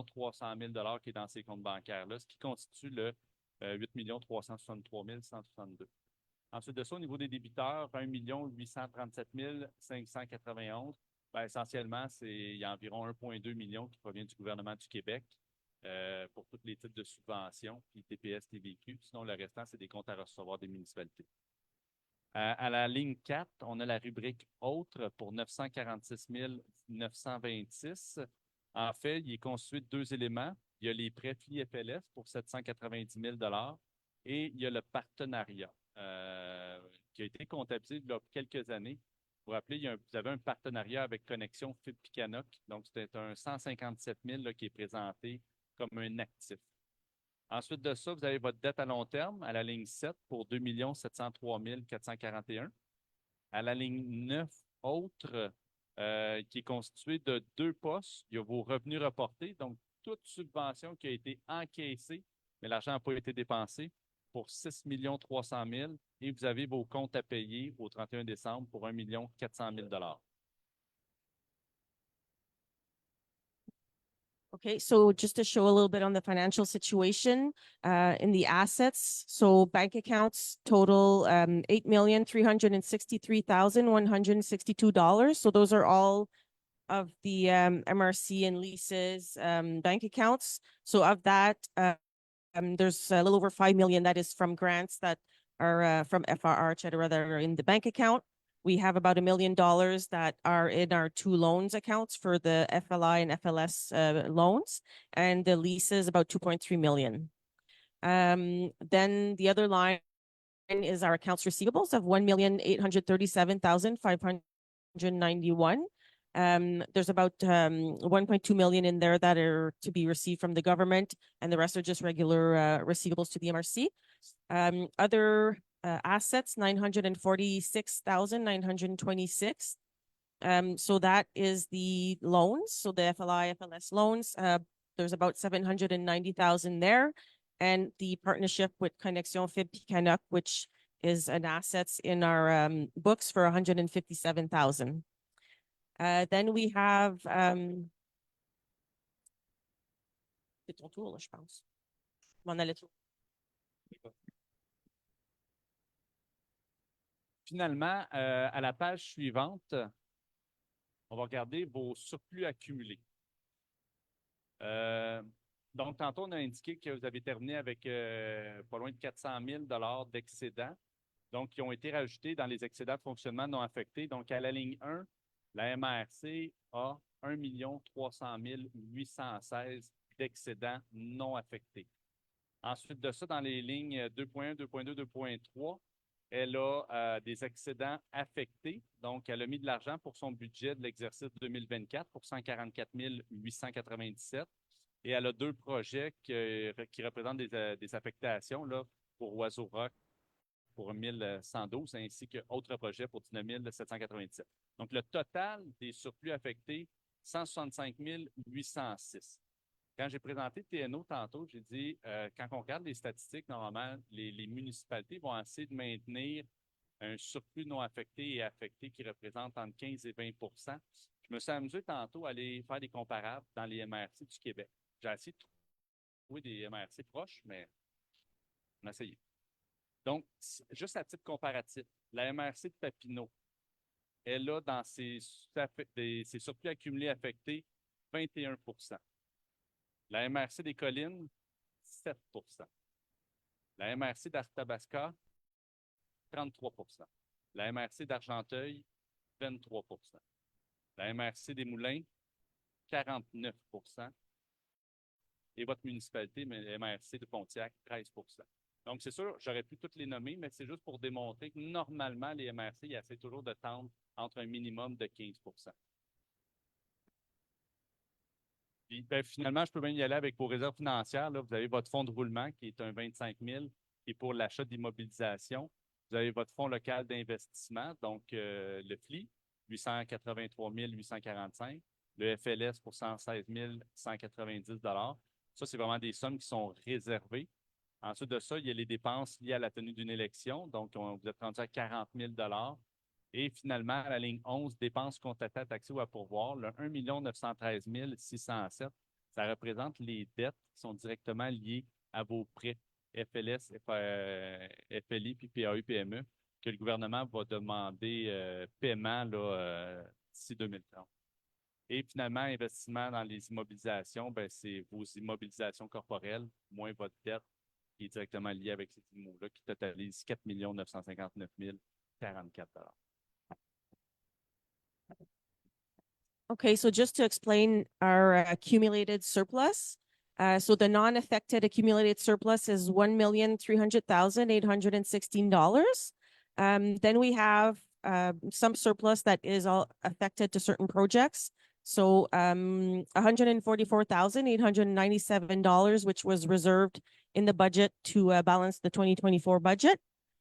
300 000 dollars qui est dans ces comptes bancaires-là, ce qui constitue le 8 363 162. Ensuite de ça, au niveau des débiteurs, 1 837 591. Ben, essentiellement, il y a environ 1,2 million qui provient du gouvernement du Québec pour tous les types de subventions, puis TPS, TVQ. Sinon, le restant, c'est des comptes à recevoir des municipalités. À la ligne 4, on a la rubrique Autres pour 946 926. En fait, il est constitué de 2 éléments. Il y a les prêts FLI-FLS pour 790 000 et il y a le partenariat qui a été comptabilisé il y a quelques années. Vous vous rappelez, vous avez un partenariat avec Connexion FIB-Picanoc. Donc, c'était un 157 000 qui est présenté comme un actif. Ensuite de ça, vous avez votre dette à long terme à la ligne 7 pour 2 703 441. À la ligne 9, autres, qui est constituée de 2 postes. Il y a vos revenus reportés, donc toute subvention qui a été encaissée, mais l'argent n'a pas été dépensé, pour 6 300 000 et vous avez vos comptes à payer au 31 décembre pour 1 400 000 $. Okay, so just to show a little bit on the financial situation in the assets. So bank accounts total $8,363,162. So those are all of the MRC and leases bank accounts. So of that, there's a little over 5 million that is from grants that are from FRR, et cetera, that are in the bank account. We have about $1 million that are in our 2 loans accounts for the FLI and FLS loans, and the leases about 2.3 million. Then the other line is our accounts receivables of 1,837,591. There's about 1.2 million in there that are to be received from the government, and the rest are just regular receivables to the MRC. Other assets, 946,926. So that is the loans. So the FLI, FLS loans, there's about 790,000 there. And the partnership with Connexion FIB-Picanoc, which is an assets in our books for 157,000. Then we have, c'est ton tour, là, je pense. M'en allais trop. Finalement, à la page suivante, on va regarder vos surplus accumulés. Donc, tantôt, on a indiqué que vous avez terminé avec pas loin de 400 000 $ d'excédents, donc qui ont été rajoutés dans les excédents de fonctionnement non affectés. Donc, à la ligne 1, la MRC a 1 300 816 d'excédents non affectés. Ensuite de ça, dans les lignes 2.1, 2.2, 2.3, elle a des excédents affectés. Donc, elle a mis de l'argent pour son budget de l'exercice 2024 pour 144 897. Et elle a 2 projets qui représentent des affectations là, pour Oiseau Rock pour 1112, ainsi qu'autres projets pour 19 797. Donc, le total des surplus affectés, 165 806. Quand j'ai présenté TNO tantôt, j'ai dit, quand on regarde les statistiques, normalement, les municipalités vont essayer de maintenir un surplus non affecté et affecté qui représente entre 15 et 20 %. Je me suis amusé tantôt à aller faire des comparables dans les MRC du Québec. J'ai essayé de trouver des MRC proches, mais on a essayé. Donc, juste à titre comparatif, la MRC de Papineau, elle a dans ses surplus accumulés affectés 21 %. La MRC des Collines, 7 %. La MRC d'Arthabasca, 33 %. La MRC d'Argenteuil, 23 %. La MRC des Moulins, 49 %. Et votre municipalité, la MRC de Pontiac, 13 %. Donc, c'est sûr, j'aurais pu toutes les nommer, mais c'est juste pour démontrer que normalement, les MRC, ils essaient toujours de tendre entre un minimum de 15 %. Puis, finalement, je peux même y aller avec vos réserves financières. Là. Vous avez votre fonds de roulement qui est un 25 000, Et pour l'achat d'immobilisation, vous avez votre fonds local d'investissement, donc le FLI, 883 845, le FLS pour 116 190 Ça, c'est vraiment des sommes qui sont réservées. Ensuite de ça, il y a les dépenses liées à la tenue d'une élection. Donc, vous êtes rendu à 40 000 Et finalement, à la ligne 11, dépenses constatées, taxées ou à pourvoir, le 1 913 607, ça représente les dettes qui sont directement liées à vos prêts FLS, FLI, puis PAU, PME, que le gouvernement va demander paiement là, d'ici 2030. Et finalement, investissement dans les immobilisations, ben, c'est vos immobilisations corporelles, moins votre dette qui est directement liée avec ces immos-là, qui totalise 4 959 044 Okay, so just to explain our accumulated surplus. So the non-affected accumulated surplus is $1,300,816. Then we have some surplus that is all affected to certain projects. So $144,897, which was reserved in the budget to balance the 2024 budget.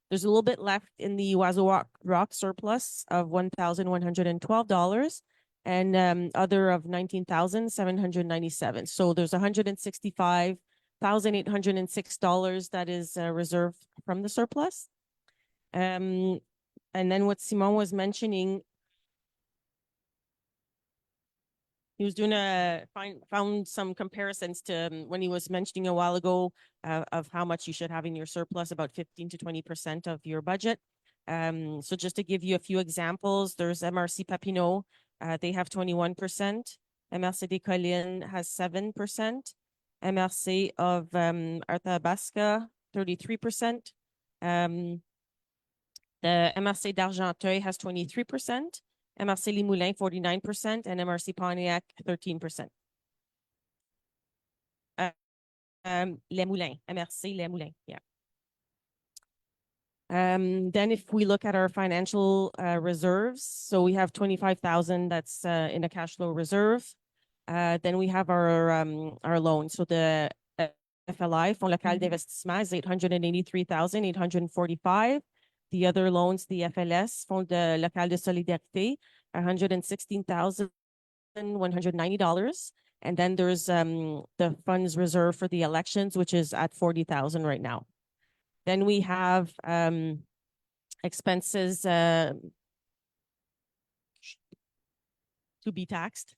There's a little bit left in the Oiseau Rock surplus of $1,112 and other of $19,797. So there's $165,806 that is reserved from the surplus. And then what Simon was mentioning, he was doing found some comparisons to when he was mentioning a while ago of how much you should have in your surplus, about 15 to 20% of your budget. So just to give you a few examples, there's MRC Papineau. They have 21%. MRC des Collines has 7%. MRC of Arthabasca, 33%. The MRC d'Argenteuil has 23%. MRC Les Moulins, 49%, and MRC Pontiac, 13%. Les Moulins, MRC Les Moulins, yeah. Then if we look at our financial reserves, so we have 25,000 that's in a cash flow reserve. Then we have our loans. So the FLI, Fonds Local d'Investissement, is 883,845. The other loans, the FLS, Fonds Local de Solidarité, $116,190. And then there's the funds reserved for the elections, which is at 40,000 right now. Then we have expenses to be taxed.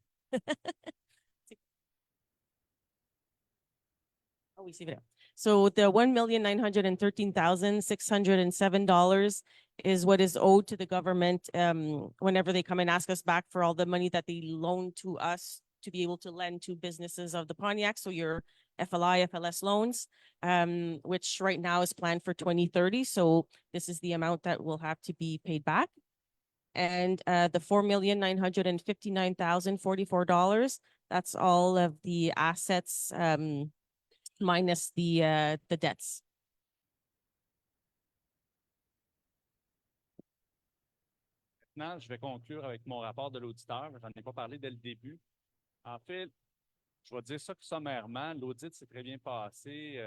Oh, we see that. So the $1,913,607 is what is owed to the government whenever they come and ask us back for all the money that they loan to us to be able to lend to businesses of the Pontiac. So your FLI, FLS loans, which right now is planned for 2030. So this is the amount that will have to be paid back. And the $4,959,044, that's all of the assets minus the debts. Maintenant, je vais conclure avec mon rapport de l'auditeur. J'en ai pas parlé dès le début. En fait, je vais dire ça sommairement. L'audit s'est très bien passé.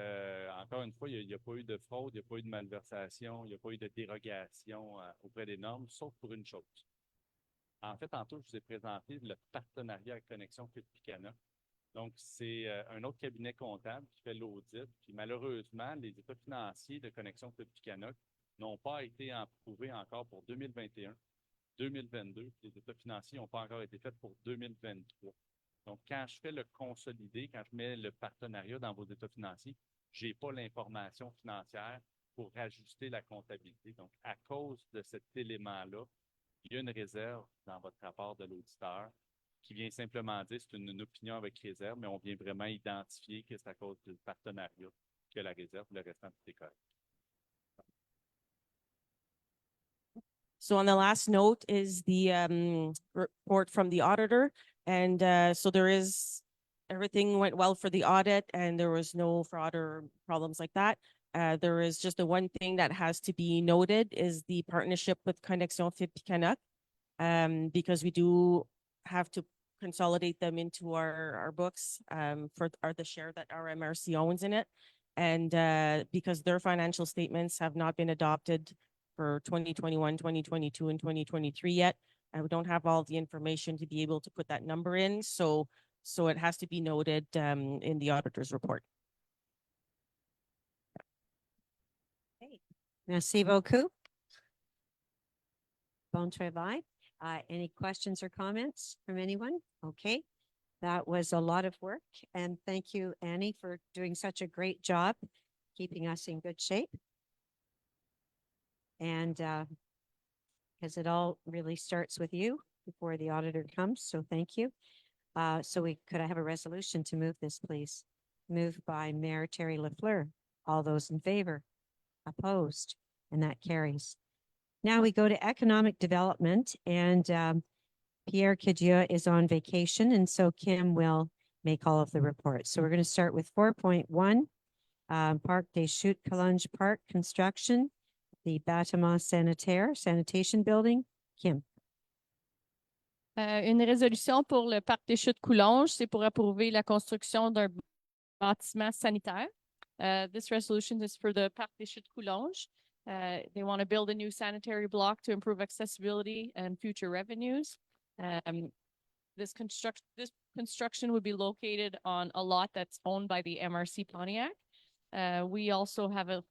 Encore une fois, il n'y a pas eu de fraude, il n'y a pas eu de malversation, il n'y a pas eu de dérogation auprès des normes, sauf pour une chose. En fait, tantôt, je vous ai présenté le partenariat avec Connexion Picana. Donc, c'est un autre cabinet comptable qui fait l'audit. Puis malheureusement, les états financiers de Connexion Picana n'ont pas été approuvés encore pour 2021, 2022. Les états financiers n'ont pas encore été faits pour 2023. Donc, quand je fais le consolidé, quand je mets le partenariat dans vos états financiers, je n'ai pas l'information financière pour ajuster la comptabilité. Donc, à cause de cet élément-là, il y a une réserve dans votre rapport de l'auditeur qui vient simplement dire, c'est une opinion avec réserve, mais on vient vraiment identifier que c'est à cause du partenariat que la réserve, le restant tout est correct. So on the last note is the report from the auditor. And so everything went well for the audit and there was no fraud or problems like that. There is just the one thing that has to be noted is the partnership with Connexion Picana, because we do have to consolidate them into our books for the share that our MRC owns in it. And because their financial statements have not been adopted for 2021, 2022, and 2023 yet, we don't have all the information to be able to put that number in. So it has to be noted in the auditor's report. Merci beaucoup. Bon travail. Any questions or comments from anyone? Okay. That was a lot of work. And thank you, Annie, for doing such a great job, keeping us in good shape. And because it all really starts with you before the auditor comes. So thank you. So could I have a resolution to move this, please? Moved by Mayor Terry Lafleur. All those in favor? Opposed? And that carries. Now we go to economic development, and Pierre Cadieux is on vacation, and so Kim will make all of the reports. So we're going to start with 4.1, Parc des Chutes Collonges Park construction, the bâtiment sanitaire, sanitation building. Kim. Une résolution pour le parc des Chutes Coulonges, c'est pour approuver la construction d'un bâtiment sanitaire. This resolution is for the parc des Chutes Coulonges. They want to build a new sanitary block to improve accessibility and future revenues. This construction would be located on a lot that's owned by the MRC Pontiac. We also have a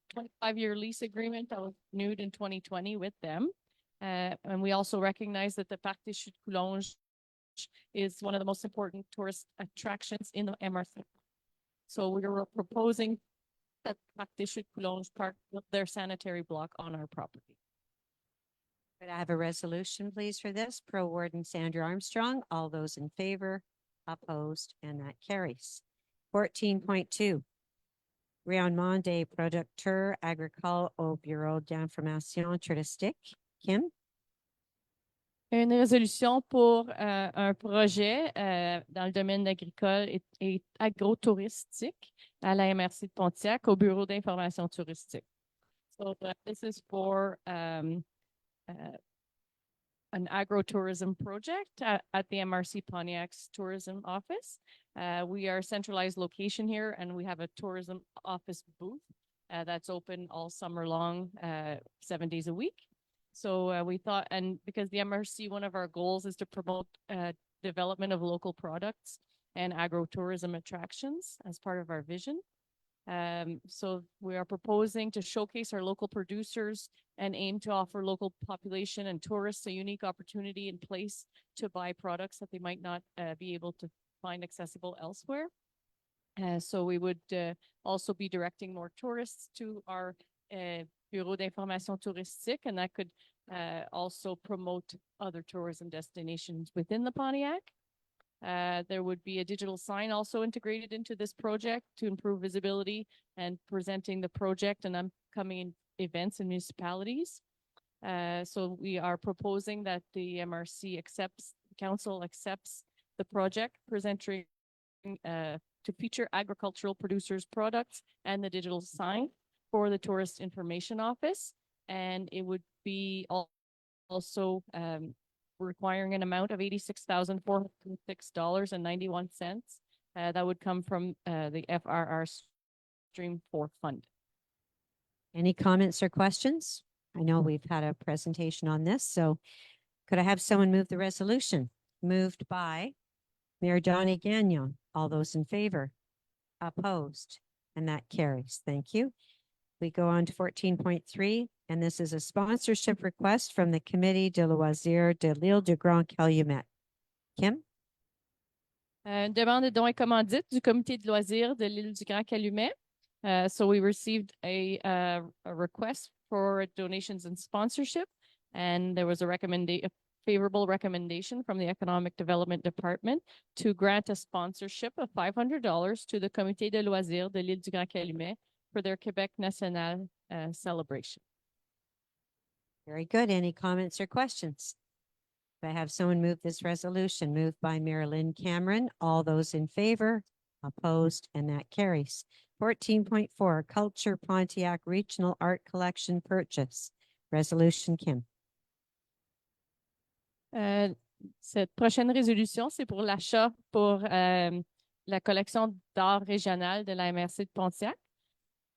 25-year lease agreement that was renewed in 2020 with them. And we also recognize that the Parc des Chutes Coulonges is one of the most important tourist attractions in the MRC. So we are proposing that Parc des Chutes Coulonges park their sanitary block on our property. Could I have a resolution, please, for this? Pro Warden Sandra Armstrong. All those in favor? Opposed? And that carries. 14.2. Rayonnement des producteurs agricoles au Bureau d'information touristique. Kim? Une résolution pour un projet dans le domaine agricole et agro-touristique à la MRC de Pontiac au Bureau d'information touristique. So this is for an agro-tourism project at the MRC Pontiac's tourism office. We are a centralized location here, and we have a tourism office booth that's open all summer long, 7 days a week. So we thought, and because the MRC, one of our goals is to promote development of local products and agro-tourism attractions as part of our vision. So we are proposing to showcase our local producers and aim to offer local population and tourists a unique opportunity and place to buy products that they might not be able to find accessible elsewhere. So we would also be directing more tourists to our Bureau d'information touristique, and that could also promote other tourism destinations within the Pontiac. There would be a digital sign also integrated into this project to improve visibility and presenting the project and upcoming events in municipalities. So we are proposing that the MRC council accepts the project, presenting to feature agricultural producers' products and the digital sign for the Tourist Information Office. And it would be also requiring an amount of $86,406.91. That would come from the FRR Stream 4 fund. Any comments or questions? I know we've had a presentation on this, so could I have someone move the resolution? Moved by Mayor Donnie Gagnon. All those in favor? Opposed? And that carries. Thank you. We go on to 14.3, and this is a sponsorship request from the Committee de loisirs de l'île du Grand Calumet. Kim? Une demande de dons et commandites du Comité de loisirs de l'île du Grand Calumet. So we received a request for donations and sponsorship, and there was a favorable recommendation from the Economic Development Department to grant a sponsorship of $500 to the Comité de loisirs de l'île du Grand Calumet for their Québec National celebration. Very good. Any comments or questions? Do I have someone move this resolution? Moved by Mayor Lynn Cameron. All those in favor? Opposed? And that carries. 14.4, Culture Pontiac Regional Art Collection Purchase. Resolution, Kim. Cette prochaine résolution, c'est pour l'achat pour la collection d'art régional de la MRC de Pontiac.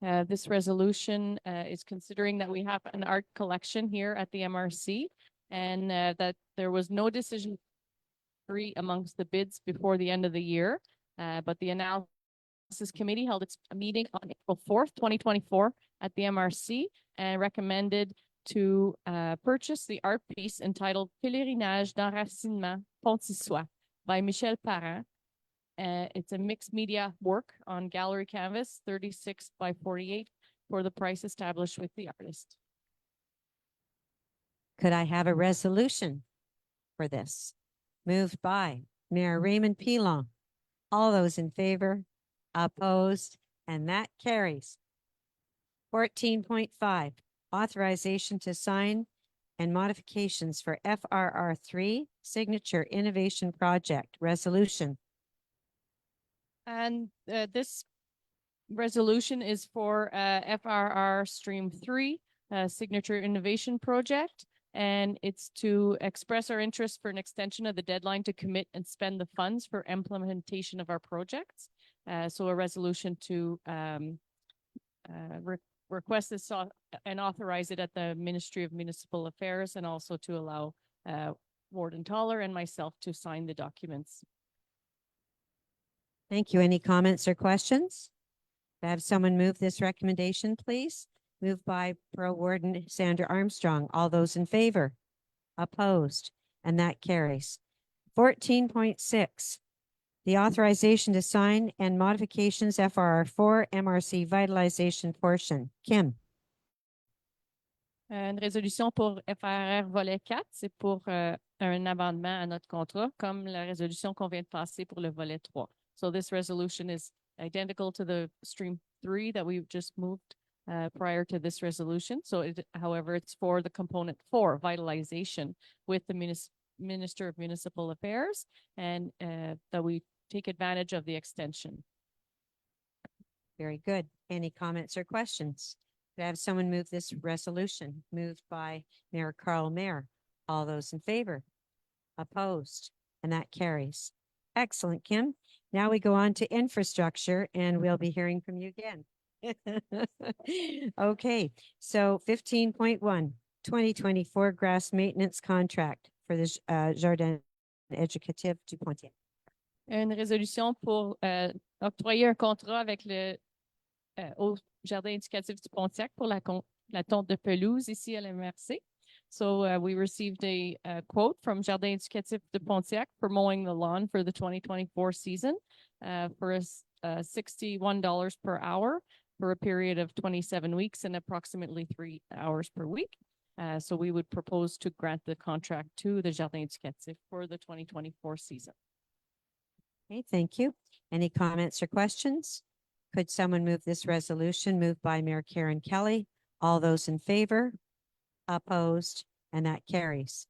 This resolution is considering that we have an art collection here at the MRC and that there was no decision free amongst the bids before the end of the year. But the analysis committee held its meeting on April 4th, 2024 at the MRC and recommended to purchase the art piece entitled Pèlerinage d'enracinement pontissois by Michel Parent. It's a mixed media work on gallery canvas, 36 by 48, for the price established with the artist. Could I have a resolution for this? Moved by Mayor Raymond Pilon. All those in favor, opposed, and that carries. 14.5, authorization to sign and modifications for FRR3 Signature Innovation Project Resolution. And this resolution is for FRR Stream 3 Signature Innovation Project. And it's to express our interest for an extension of the deadline to commit and spend the funds for implementation of our projects. So a resolution to request this and authorize it at the Ministry of Municipal Affairs, and also to allow Warden Toller and myself to sign the documents. Thank you. Any comments or questions? Could I have someone move this recommendation, please? Moved by Pro Warden Sandra Armstrong. All those in favor? Opposed? And that carries. 14.6, the authorization to sign and modifications FRR4 MRC vitalization portion. Kim. Une résolution pour FRR volet 4, c'est pour un amendement à notre contrat, comme la résolution qu'on vient de passer pour le volet 3. So this resolution is identical to the stream 3 that we just moved prior to this resolution. So, however, it's for the component 4, vitalization, with the Minister of Municipal Affairs, and that we take advantage of the extension. Very good. Any comments or questions? Could I have someone move this resolution? Moved by Mayor Carl Mayer. All those in favor? Opposed? And that carries. Excellent, Kim. Now we go on to infrastructure, and we'll be hearing from you again. Okay, so 15.1, 2024 grass maintenance contract for the Jardin éducatif du Pontiac. Une résolution pour octroyer un contrat avec au Jardin éducatif du Pontiac pour la tonte de pelouse ici à la MRC. So we received a quote from Jardin éducatif de Pontiac for mowing the lawn for the 2024 season for $61 per hour for a period of 27 weeks and approximately 3 hours per week. So we would propose to grant the contract to the Jardin éducatif for the 2024 season. Okay, thank you. Any comments or questions? Could someone move this resolution? Moved by Mayor Karen Kelly. All those in favor? Opposed? And that carries.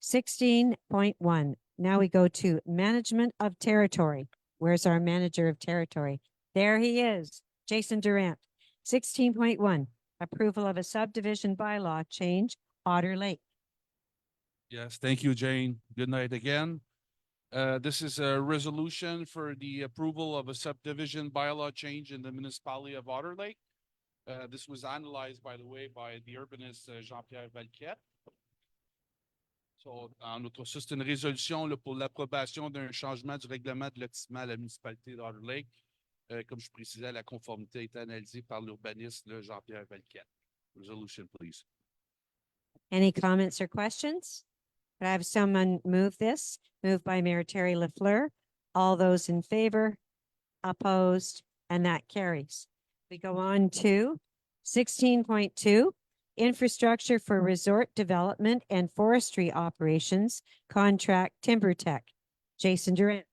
16.1. Now we go to management of territory. Where's our manager of territory? There he is, Jason Durant. 16.1. Approval of a subdivision bylaw change, Otter Lake. Yes, thank you, Jane. Good night again. This is a resolution for the approval of a subdivision bylaw change in the municipality of Otter Lake. This was analyzed, by the way, by the urbanist Jean-Pierre Valquette. So, ça, c'est une résolution là, pour l'approbation d'un changement du règlement de lotissement à la municipalité d'Otter Lake. Comme je précisais, la conformité a été analysée par l'urbaniste Jean-Pierre Valquette. Resolution, please. Any comments or questions? Could I have someone move this? Moved by Mayor Terry Lafleur. All those in favor? Opposed? And that carries. We go on to 16.2, infrastructure for resort development and forestry operations, contract Timber Tech. Jason Durant.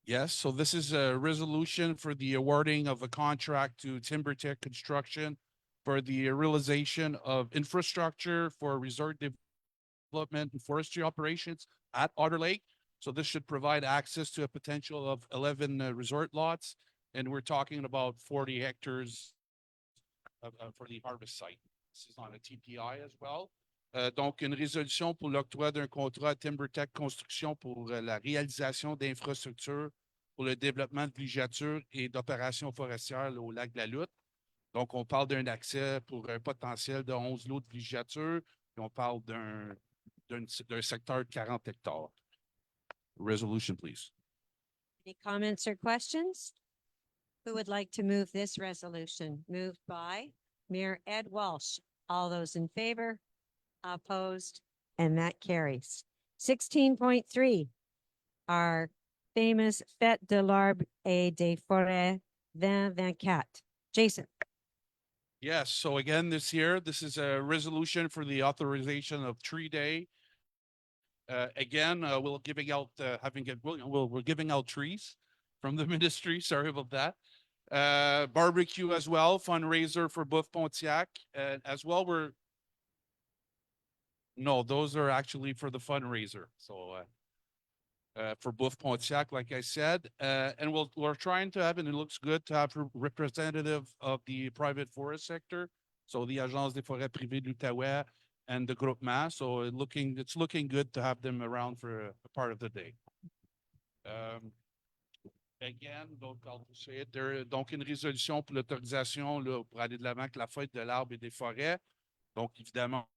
Yes, so this is a resolution for the awarding of a contract to Timber Tech Construction for the realization of infrastructure for resort development and forestry operations at Otter Lake. So this should provide access to a potential of 11 resort lots. And we're talking about 40 hectares for the harvest site. This is on a TPI as well. Donc, une résolution pour l'octroi d'un contrat à Timber Tech Construction pour la réalisation d'infrastructures pour pour le développement de villégiature et d'opérations forestières là, au lac de la Lutte. Donc, on parle d'un accès pour un potentiel de 11 lots de villégiature, et on parle d'un secteur de 40 hectares. Resolution, please. Any comments or questions? Who would like to move this resolution? Moved by Mayor Ed Walsh. All those in favor? Opposed? And that carries. 16.3, our famous Fête de l'Arbre et des Forêts 2024. Jason. Yes, so again, this year, this is a resolution for the authorization of Tree Day. Again, we're giving out, we're giving out trees from the ministry. Sorry about that. Barbecue as well, fundraiser for Boeuf Pontiac. As well, no, those are actually for the fundraiser. So for Boeuf Pontiac, like I said, and we're trying to have, and it looks good to have a representative of the private forest sector. So the Agence des Forêts Privées de l'Outaouais and the groupement. So it's looking good to have them around for a part of the day. Again, donc, I'll say it there, donc une résolution pour l'autorisation là, pour aller de l'avant avec la fête de l'arbre et des forêts. Donc, évidemment,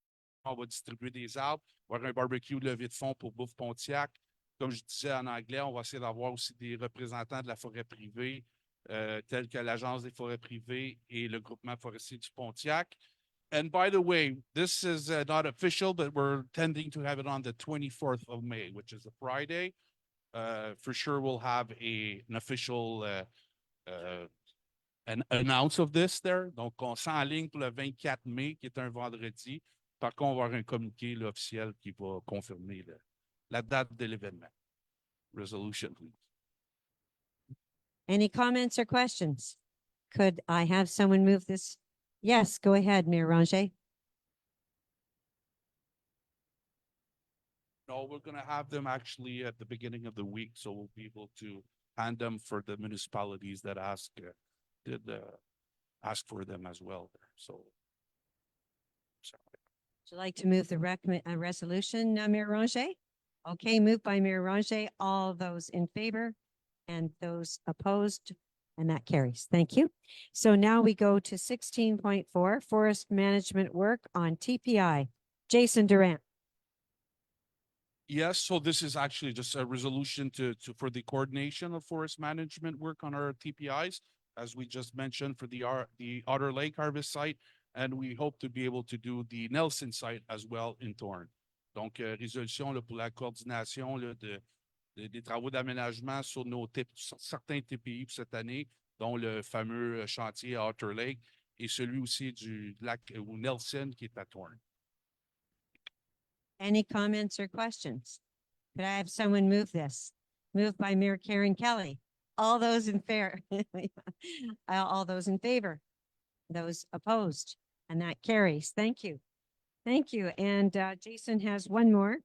on va distribuer des arbres. On va avoir un barbecue levée de fonds pour Boeuf Pontiac. Comme je disais en anglais, on va essayer d'avoir aussi des représentants de la forêt privée, tels que l'Agence des forêts privées et le groupement forestier du Pontiac. And by the way, this is not official, but we're tending to have it on the 24th of May, which is a Friday. For sure, we'll have an official an announce of this there. Donc, on s'enligne pour le 24 mai, qui est un vendredi. Par contre, on va avoir un communiqué là, officiel qui va confirmer la date de l'événement. Resolution, please. Any comments or questions? Could I have someone move this? Yes, go ahead, Mayor Ranger. No, we're going to have them actually at the beginning of the week, so we'll be able to hand them for the municipalities that ask for them as well. So, sorry. Would you like to move the resolution, Mayor Ranger? Okay, moved by Mayor Ranger. All those in favor and those opposed, and that carries. Thank you. So now we go to 16.4, forest management work on TPI. Jason Durant. Yes, so this is actually just a resolution for the coordination of forest management work on our TPIs, as we just mentioned for the Otter Lake Harvest site, and we hope to be able to do the Nelson site as well in Thorn. Donc, résolution là, pour la coordination là, des travaux d'aménagement sur certains TPI pour cette année, dont le fameux chantier à Otter Lake et celui aussi du lac ou Nelson qui est à Thorn. Any comments or questions? Could I have someone move this? Moved by Mayor Karen Kelly. All those in favor? All those in favor? Those opposed? And that carries. Thank you. Thank you. And Jason has one more.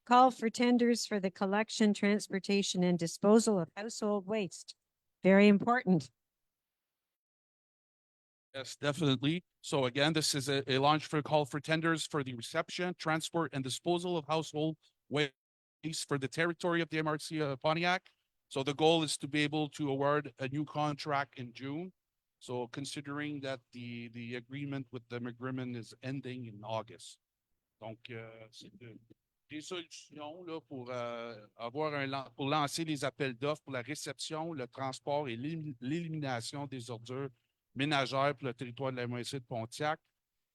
Call for tenders for the collection, transportation, and disposal of household waste. Very important. Yes, definitely. So again, this is a launch for call for tenders for the reception, transport, and disposal of household waste for the territory of the MRC of Pontiac. So the goal is to be able to award a new contract in June. So considering that the agreement with the McGrimmon is ending in August. Donc, c'est des solutions là, pour lancer les appels d'offres pour la réception, le transport et l'élimination des ordures ménagères pour le territoire de la MRC de Pontiac.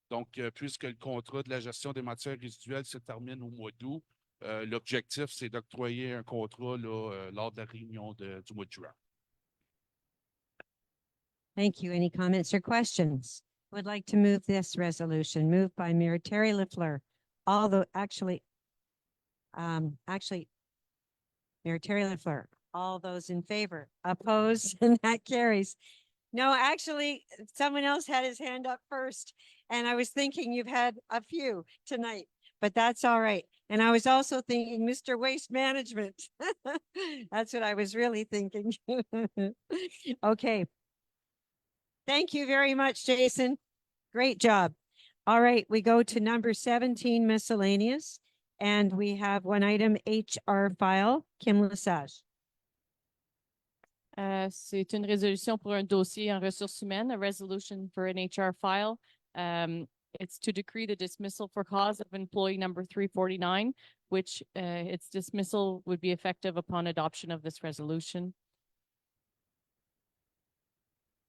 Donc, puisque le contrat de la gestion des matières résiduelles se termine au mois d'août, l'objectif, c'est d'octroyer un contrat là, lors de la réunion du mois de juin. Thank you. Any comments or questions? Would like to move this resolution. Moved by Mayor Terry LaFleur. Actually, Mayor Terry LaFleur. All those in favor? Opposed? And that carries. No, actually, someone else had his hand up first. And I was thinking you've had a few tonight, but that's all right. And I was also thinking Mr. Waste Management. That's what I was really thinking. Okay. Thank you very much, Jason. Great job. All right, we go to number 17, miscellaneous. And we have one item, HR file, Kim Lesage. C'est une résolution pour un dossier en ressources humaines, a resolution for an HR file. It's to decree the dismissal for cause of employee number 349, which its dismissal would be effective upon adoption of this resolution.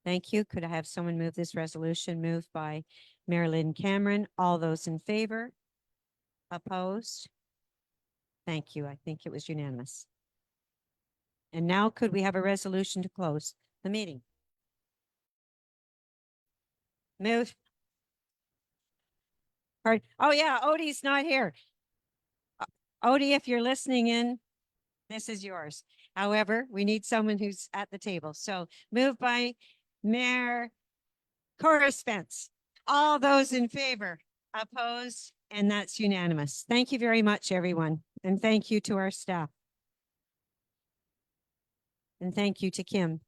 Thank you. Could I have someone move this resolution? Moved by Marilyn Cameron. All those in favor? Opposed? Thank you. I think it was unanimous. And now could we have a resolution to close the meeting? Move. Pardon. Oh yeah, Odie's not here. Odie, if you're listening in, this is yours. However, we need someone who's at the table. So moved by Mayor Cora Spence. All those in favor? Opposed? And that's unanimous. Thank you very much, everyone. And thank you to our staff. And thank you to Kim.